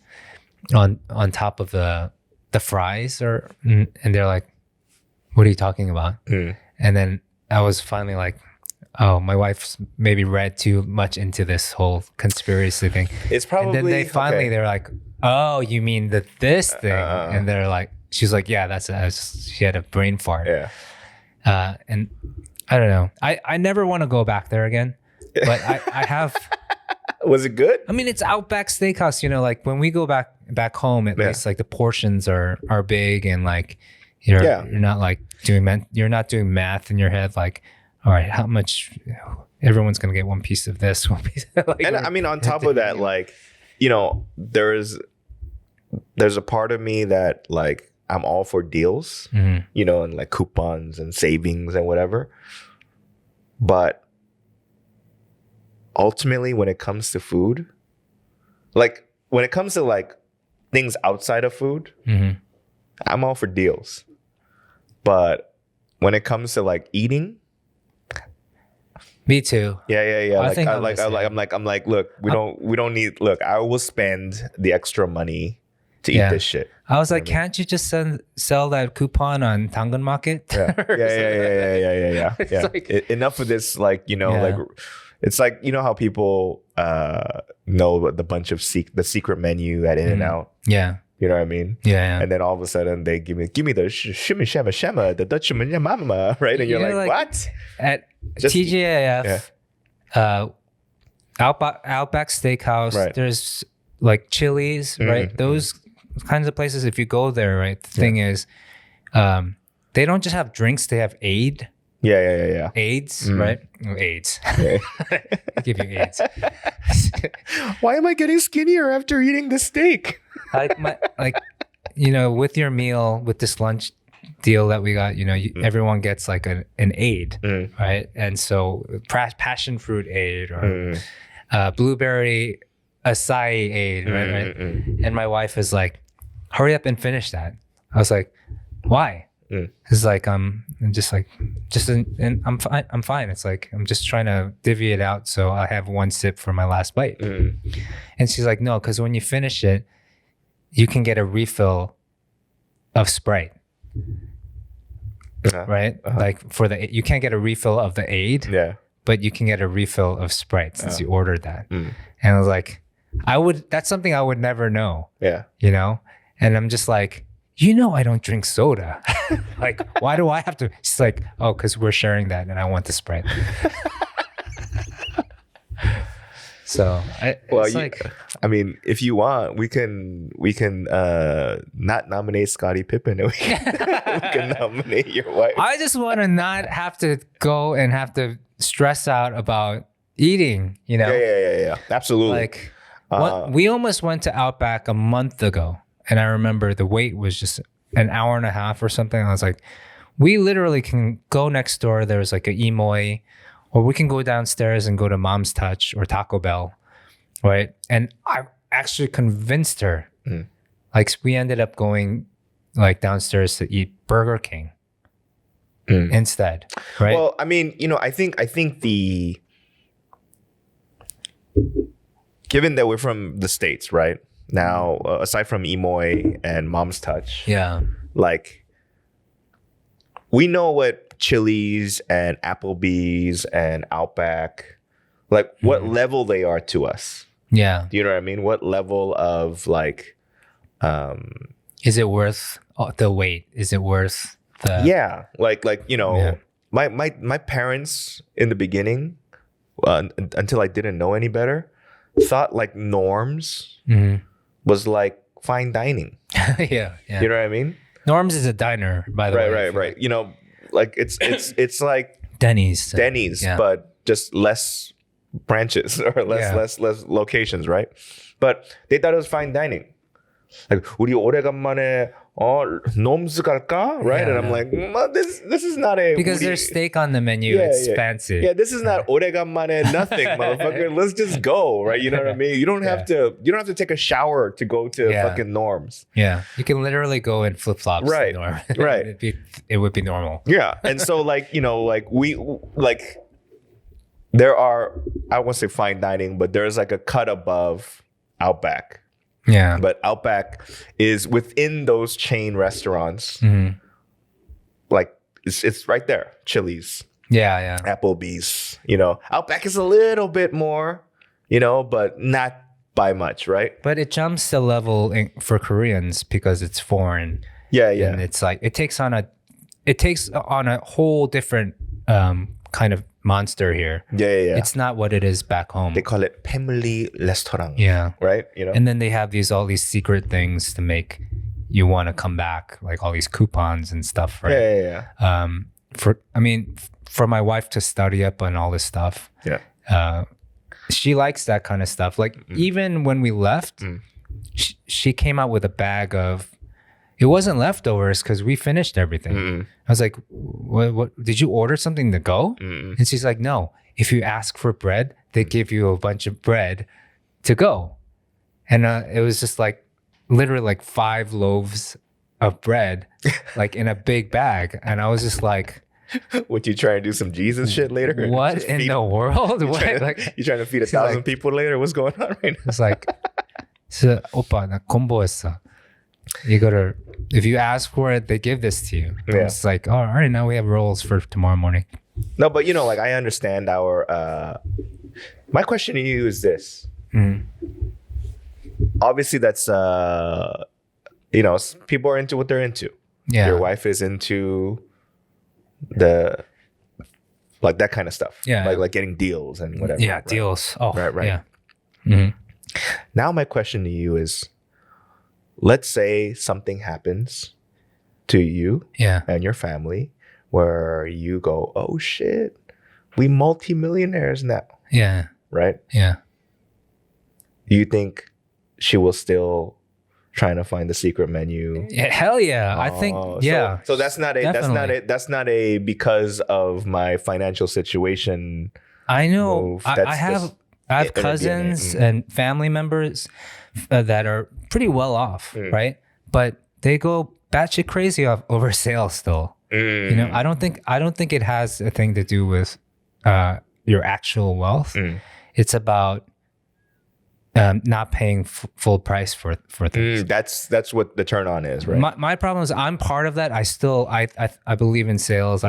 on top of the fries? And they're like, what are you talking about? And then I was finally like, oh, my wife's maybe read too much into this whole conspiracy thing. It's probably. And then they finally, they're like, oh, you mean this thing? And they're like, she's like, yeah, she had a brain fart. Yeah. And I don't know. I never want to go back there again, but I have. Was it good? I mean, it's Outback Steakhouse, you know, like when we go back home, at least like the portions are big and like, you're not like you're not doing math in your head. Like, all right, how much everyone's going to get one piece of this, one piece. Like, and I mean, on top of that, like, you know, there's a part of me that like, I'm all for deals, you know, and like coupons and savings and whatever. But ultimately, when it comes to food, like when it comes to like things outside of food, I'm all for deals. But when it comes to like eating, me too. Yeah. I'm like, look, we don't need. Look, I will spend the extra money to eat this shit. I was like, can't you just sell that coupon on Tangan Market? Yeah. Like, enough of this, like, you know, like it's like, you know how people know the secret menu at In-N-Out. Yeah. You know what I mean? Yeah. And then all of a sudden they give me the shimmy shama shama, the Dutch mama, right? And you're like, what? At TGIF, Outback Steakhouse, there's like Chili's, right? Those kinds of places, if you go there, right? The thing is, they don't just have drinks, they have aid. Yeah. AIDS, right? AIDS. I give you AIDS. Why am I getting skinnier after eating the steak? like, you know, with your meal, with this lunch deal that we got, you know, everyone gets like an aid, right? And so passion fruit aid or blueberry acai aid, right? And my wife is like, hurry up and finish that. I was like, why? It's like I'm fine. It's like I'm just trying to divvy it out so I have one sip for my last bite. And she's like, no, because when you finish it, you can get a refill of Sprite, right? Like you can't get a refill of the aid, but you can get a refill of Sprite since you ordered that. And I was like, that's something I would never know. You know, and I'm just like, you know, I don't drink soda. Like, why do I have to? She's like, oh, because we're sharing that and I want the Sprite. So, I mean, if you want, we can not nominate Scottie Pippen. We can nominate your wife. I just want to not have to go and have to stress out about eating, you know? Yeah. Absolutely. Like, we almost went to Outback a month ago. And I remember the wait was just an hour and a half or something. I was like, we literally can go next door. There's like a Imoy, or we can go downstairs and go to Mom's Touch or Taco Bell, right? And I actually convinced her. Like, we ended up going like downstairs to eat Burger King instead, right? Well, I mean, you know, I think given that we're from the States, right? Now, aside from Imoy and Mom's Touch, like, we know what Chili's and Applebee's and Outback, like what level they are to us. Yeah. Do you know what I mean? What level of like, is it worth the wait? Is it worth the? Yeah. Like, you know, my parents in the beginning, until I didn't know any better, thought like Norms was like fine dining. Yeah. You know what I mean? Norms is a diner, by the way. Right. You know, like it's like Denny's, but just less branches or less locations, right? But they thought it was fine dining. Like, 우리 오래간만에 Noms 갈까? Right? And I'm like, this is not a... Because there's steak on the menu. It's fancy. Yeah, this is not 오래간만에 nothing, motherfucker. Let's just go, right? You know what I mean? You don't have to take a shower to go to fucking Norms. Yeah. You can literally go in flip-flops. Right. Right. It would be normal. Yeah. And so like, you know, like there are, I won't say fine dining, but there's like a cut above Outback. Yeah. But Outback is within those chain restaurants. Like it's right there. Chili's. Yeah. Applebee's. You know, Outback is a little bit more, you know, but not by much, right? But it jumps the level for Koreans because it's foreign. Yeah. And it's like it takes on a whole different kind of monster here. Yeah. It's not what it is back home. They call it family restaurant. Yeah. Right? You know. And then they have all these secret things to make you want to come back, like all these coupons and stuff, right? Yeah. For my wife to study up on all this stuff. Yeah. She likes that kind of stuff. Like even when we left, she came out with a bag of. It wasn't leftovers because we finished everything. I was like, what? Did you order something to go? And she's like, no. If you ask for bread, they give you a bunch of bread to go. And it was just like literally like 5 loaves of bread, like in a big bag. And I was just like, would you try and do some Jesus shit later? What in the world? You trying to feed 1,000 people later? What's going on right now? It's like, 오빠, 나 공부했어. You gotta, if you ask for it, they give this to you. Yeah. It's like, all right, now we have rolls for tomorrow morning. No, but you know, like I understand my question to you is this. Obviously that's, you know, people are into what they're into. Yeah. Your wife is into like that kind of stuff. Yeah. Like getting deals and whatever. Yeah. Right? Deals. Oh, right. Yeah. Now my question to you is, let's say something happens to you and your family where you go, oh shit, we multimillionaires now. Yeah. Right? Yeah. Do you think she will still trying to find the secret menu? Yeah, hell yeah. I think So that's not a because of my financial situation. I know. I have cousins and family members that are pretty well off, right? But they go batshit crazy over sales still. You know, I don't think it has a thing to do with your actual wealth. It's about not paying full price for things. That's what the turn on is, right? My problem is I'm part of that. I believe in sales.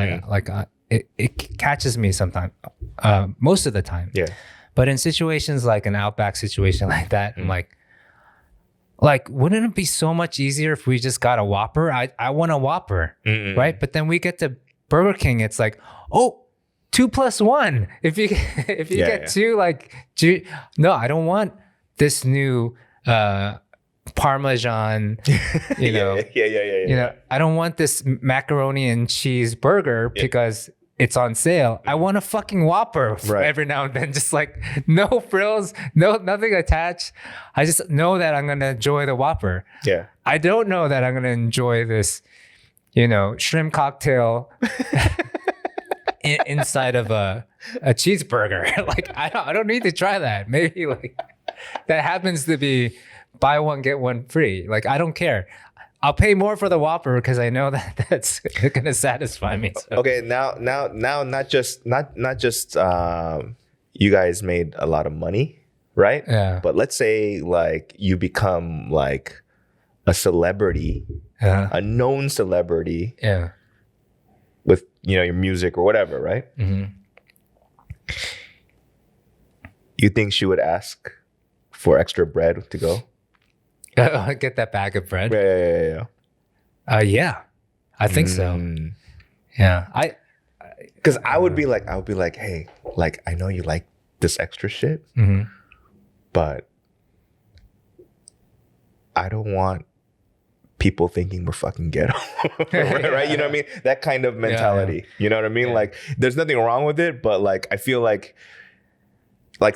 It catches me sometimes, most of the time. Yeah. But in situations like an Outback situation like that, I'm like, wouldn't it be so much easier if we just got a Whopper? I want a Whopper, right? But then we get to Burger King, it's like, 2 + 1. If you get two, like, no, I don't want this new Parmesan, you know. You know, I don't want this macaroni and cheese burger because it's on sale. I want a fucking Whopper every now and then. Just like no frills, nothing attached. I just know that I'm gonna enjoy the Whopper. Yeah. I don't know that I'm gonna enjoy this, you know, shrimp cocktail inside of a cheeseburger. Like I don't need to try that. Maybe like that happens to be buy one get one free. Like I don't care. I'll pay more for the Whopper because I know that that's gonna satisfy me. So. Okay, now, not just you guys made a lot of money, right? Yeah. But let's say like you become like a celebrity, a known celebrity, with your music or whatever, right? You think she would ask for extra bread to go? Get that bag of bread. Yeah. I think so. Yeah, because I would be like, hey, like I know you like this extra shit, but I don't want people thinking we're fucking ghetto, right? You know what I mean? That kind of mentality. You know what I mean? Like, there's nothing wrong with it, but like, I feel like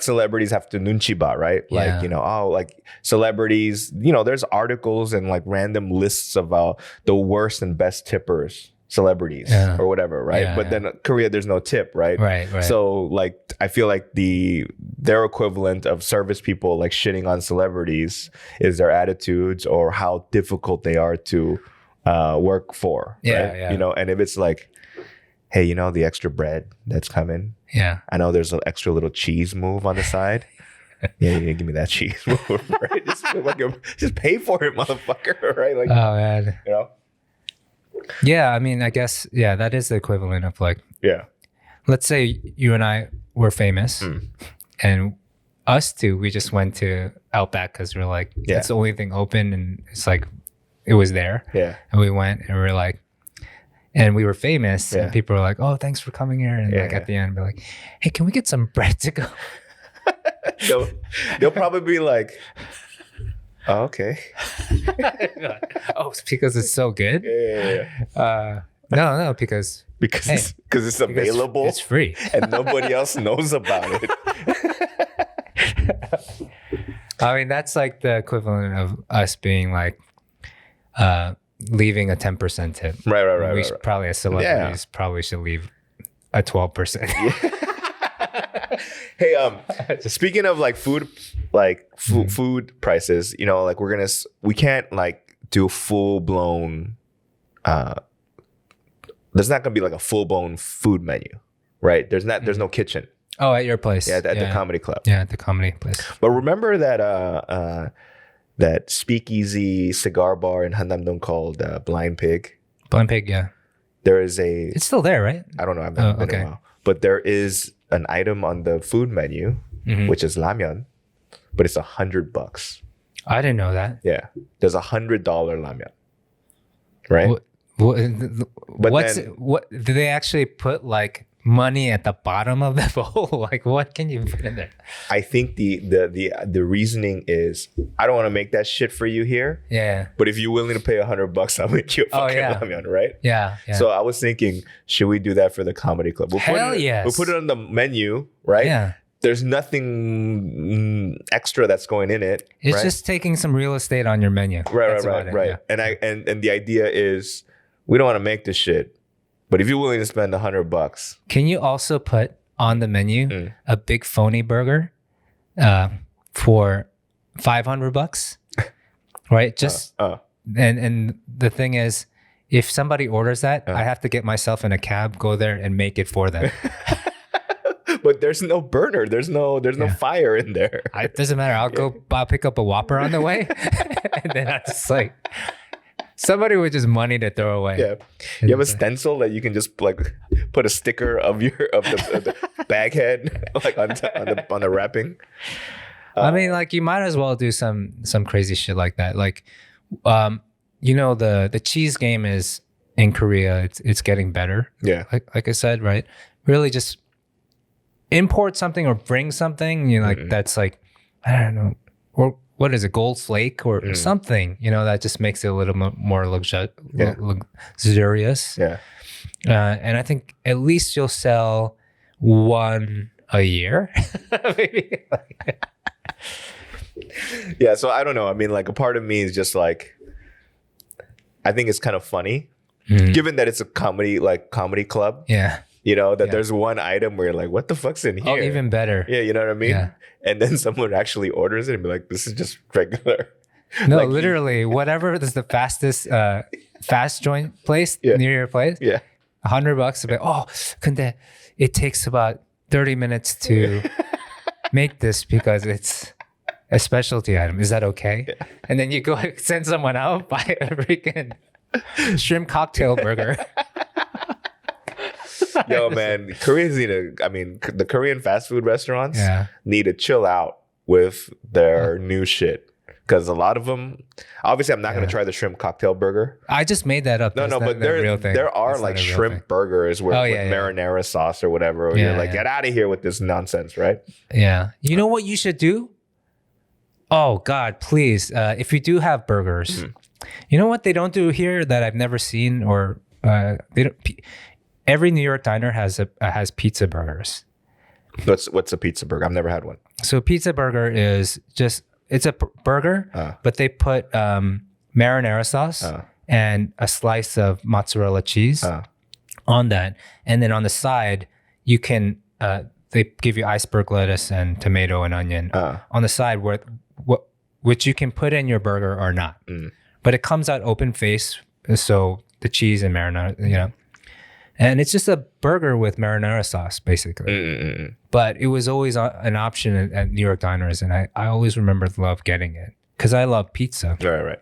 celebrities have to Noonchi ba, right? Like, you know, like celebrities, you know, there's articles and like random lists about the worst and best tippers, celebrities or whatever, right? But then Korea, there's no tip, right? Right. So like, I feel like their equivalent of service people like shitting on celebrities is their attitudes or how difficult they are to work for. Right? You know, and if it's like, hey, you know, the extra bread that's coming. Yeah. I know there's an extra little cheese move on the side. Yeah, give me that cheese move, right? Just pay for it, motherfucker, right? Like, oh, man. You know? Yeah, I mean, I guess, that is the equivalent of like, let's say you and I were famous and us two, we just went to Outback because we're like, it's the only thing open and it's like, it was there. Yeah. And we went and we're like, and we were famous and people were like, oh, thanks for coming here. And like at the end, we're like, hey, can we get some bread to go? They'll probably be like, oh, okay. Oh, it's because it's so good? No, because it's available. It's free. And nobody else knows about it. I mean, that's like the equivalent of us being like, leaving a 10% tip. Right. We should probably, as celebrities, probably should leave a 12%. Hey, speaking of like food, food prices, you know, like we can't like do full blown. There's not gonna be like a full blown food menu, right? There's no kitchen. Oh, at your place? Yeah, at the comedy club. Yeah, at the comedy place. But remember that speakeasy cigar bar in Hanamdong called Blind Pig? Blind Pig, yeah. There is a... It's still there, right? I don't know. I've never been in a while. But there is an item on the food menu, which is ramyeon, but it's $100. I didn't know that. Yeah. There's $100 ramyeon. Right? What do they actually put like money at the bottom of the bowl? Like, what can you put in there? I think the reasoning is, I don't want to make that shit for you here. Yeah. But if you're willing to pay $100, I'll make you a fucking ramyeon, right? Yeah. So I was thinking, should we do that for the comedy club? We'll put it on the menu, right? Yeah. There's nothing extra that's going in it. It's just taking some real estate on your menu. Right. Yeah. And the idea is, we don't want to make this shit. But if you're willing to spend $100, can you also put on the menu a big phony burger for $500? Right? Just and the thing is, if somebody orders that, I have to get myself in a cab, go there, and make it for them. But there's no burner. There's no fire in there. It doesn't matter. I'll pick up a Whopper on the way, and then I just like. Somebody with just money to throw away. Yeah, you have a stencil that you can just like put a sticker of the bag head like on the wrapping. I mean, like you might as well do some crazy shit like that. Like, you know, the cheese game is in Korea. It's getting better. Yeah, like I said, right? Really, just import something or bring something. You know, like that's like I don't know or. What is it, gold flake or something, you know, that just makes it a little more luxurious. Yeah. And I think at least you'll sell one a year. Maybe. Yeah, so I don't know. I mean, like a part of me is just like, I think it's kind of funny, given that it's a comedy club. Yeah. You know, that there's one item where you're like, what the fuck's in here? Oh, even better. Yeah, you know what I mean? Yeah. And then someone actually orders it and be like, this is just regular. No, like, literally, whatever is the fastest fast joint place near your place. Yeah. $100 to be, 근데 it takes about 30 minutes to make this because it's a specialty item. Is that okay? Yeah. And then you go send someone out, buy a freaking shrimp cocktail burger. Yo, man, the Korean fast food restaurants need to chill out with their new shit. because a lot of them, obviously I'm not going to try the shrimp cocktail burger. I just made that up. No, but there are like shrimp burgers with marinara sauce or whatever. Where you're like, get out of here with this nonsense, right? Yeah. You know what you should do? Oh God, please. If you do have burgers, you know what they don't do here that I've never seen, or they don't. Every New York diner has pizza burgers. What's a pizza burger? I've never had one. So pizza burger is just, it's a burger, but they put marinara sauce and a slice of mozzarella cheese on that, and then on the side you can they give you iceberg lettuce and tomato and onion on the side, which you can put in your burger or not. But it comes out open face, so the cheese and marinara, and it's just a burger with marinara sauce, basically. But it was always an option at New York diners, and I always love getting it because I love pizza. Right.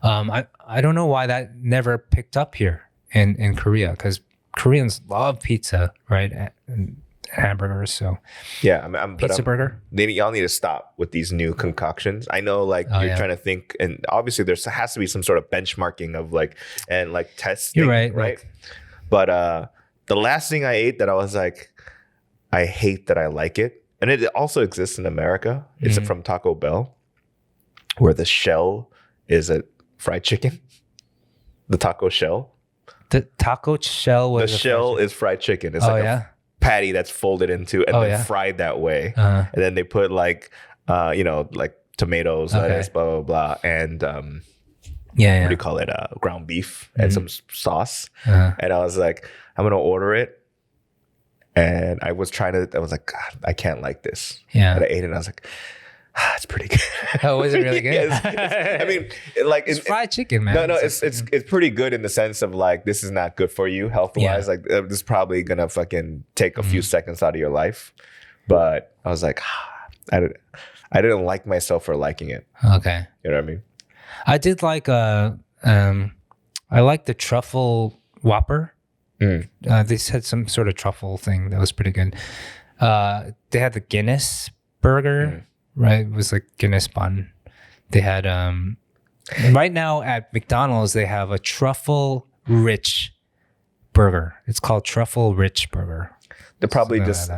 I don't know why that never picked up here in Korea, because Koreans love pizza, right? And hamburgers. So yeah, pizza burger. Y'all need to stop with these new concoctions. I know, like you're trying to think, and obviously there has to be some sort of benchmarking of testing. You're right. Right. But the last thing I ate that I was like, I hate that I like it, and it also exists in America. It's from Taco Bell, where the shell is a fried chicken. The taco shell. The taco shell was. The shell is fried chicken. It's a patty that's folded into and then fried that way, and then they put like tomatoes, lettuce, blah blah blah, and what do you call it? Ground beef and some sauce. And I was like, I'm gonna order it. And I was like, God, I can't like this. Yeah. And I ate it and I was like, it's pretty good. Oh, was it really good? Yes. I mean, it's fried chicken, man. No, it's pretty good in the sense of like, this is not good for you health wise. Yeah. Like this is probably gonna fucking take a few seconds out of your life. But I was like, I didn't like myself for liking it. Okay. You know what I mean? I did like I like the truffle Whopper. They had some sort of truffle thing that was pretty good. They had the Guinness burger, right? It was like Guinness bun. They had right now at McDonald's they have a truffle rich burger. It's called truffle rich burger. They probably just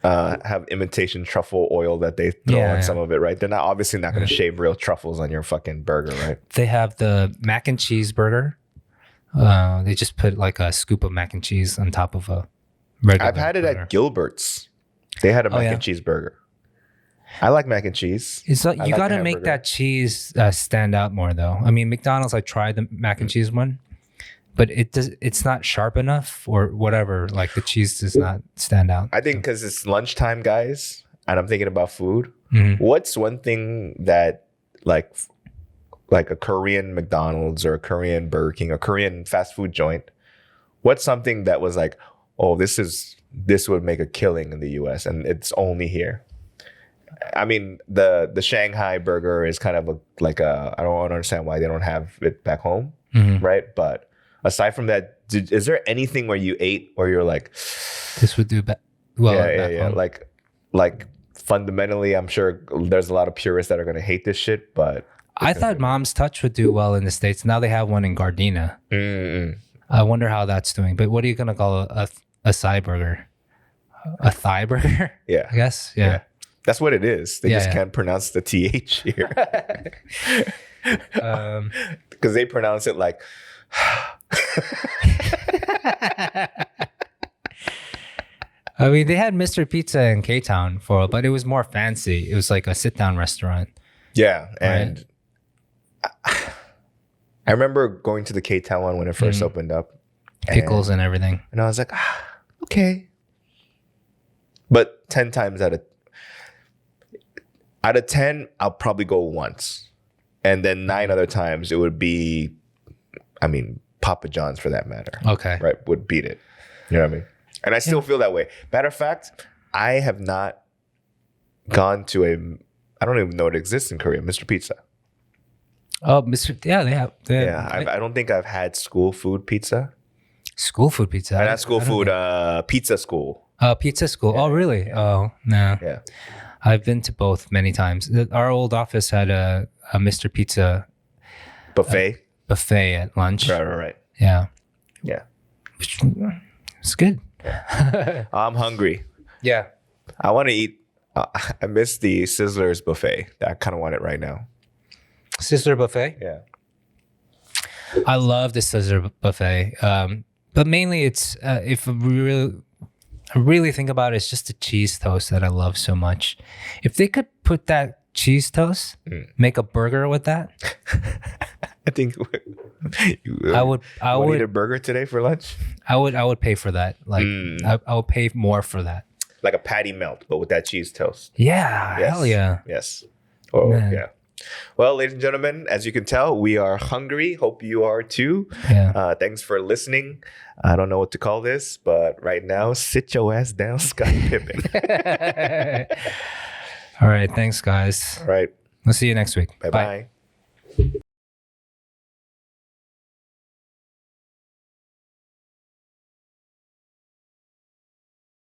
have imitation truffle oil that they throw on some of it, right? They're obviously not going to shave real truffles on your fucking burger, right? They have the mac and cheese burger. They just put like a scoop of mac and cheese on top of a regular I've had it at Gilbert's. They had a mac and cheese burger. I like mac and cheese. It's like you got to make that cheese stand out more, though. I mean, McDonald's, I tried the mac and cheese one, but it's not sharp enough or whatever. Like the cheese does not stand out. I think because it's lunchtime, guys, and I'm thinking about food. What's one thing that like a Korean McDonald's or a Korean Burger King, a Korean fast food joint, what's something that was like, oh, this would make a killing in the US and it's only here? I mean, the Shanghai burger is kind of I don't understand why they don't have it back home, right? But aside from that, is there anything where you ate or you're like, this would do well? Yeah. Like fundamentally, I'm sure there's a lot of purists that are going to hate this shit, but I thought Mom's Touch would do well in the States. Now they have one in Gardena. I wonder how that's doing. But what are you going to call a thigh burger? A thigh burger? Yeah. I guess. Yeah. That's what it is. They just can't pronounce the TH here. Because they pronounce it like... I mean, they had Mr. Pizza in K-Town but it was more fancy. It was like a sit-down restaurant. Yeah, and... I remember going to the K-Town one when it first opened up. Pickles and everything. And I was like, okay. But 10 times out of 10, I'll probably go once. And then 9 other times it would be, Papa John's for that matter. Okay. Right? Would beat it. You know what I mean? And I still feel that way. Matter of fact, I have not gone to I don't even know it exists in Korea, Mr. Pizza. Oh, they have. I don't think I've had school food pizza. School food pizza? Not school food, pizza school. Pizza school. Yeah. Oh, really? Oh, no. Yeah. I've been to both many times. Our old office had a a Mr. Pizza buffet at lunch. Right. Yeah. It's good. I'm hungry. Yeah. I want to eat. I miss the Sizzlers buffet. I kind of want it right now. Sizzler buffet? Yeah. I love the Sizzler buffet. But mainly it's, if we really think about it, it's just the cheese toast that I love so much. If they could put that cheese toast, make a burger with that. I think I would eat a burger today for lunch. I would pay for that. Like I would pay more for that. Like a patty melt, but with that cheese toast. Yeah, yes. Hell yeah. Yes. Oh, Man. yeah. Well, ladies and gentlemen, as you can tell, we are hungry. Hope you are too. Yeah. Thanks for listening. I don't know what to call this, but right now, sit your ass down, Scottie Pippen. All right. Thanks, guys. All right. We'll see you next week. Bye-bye.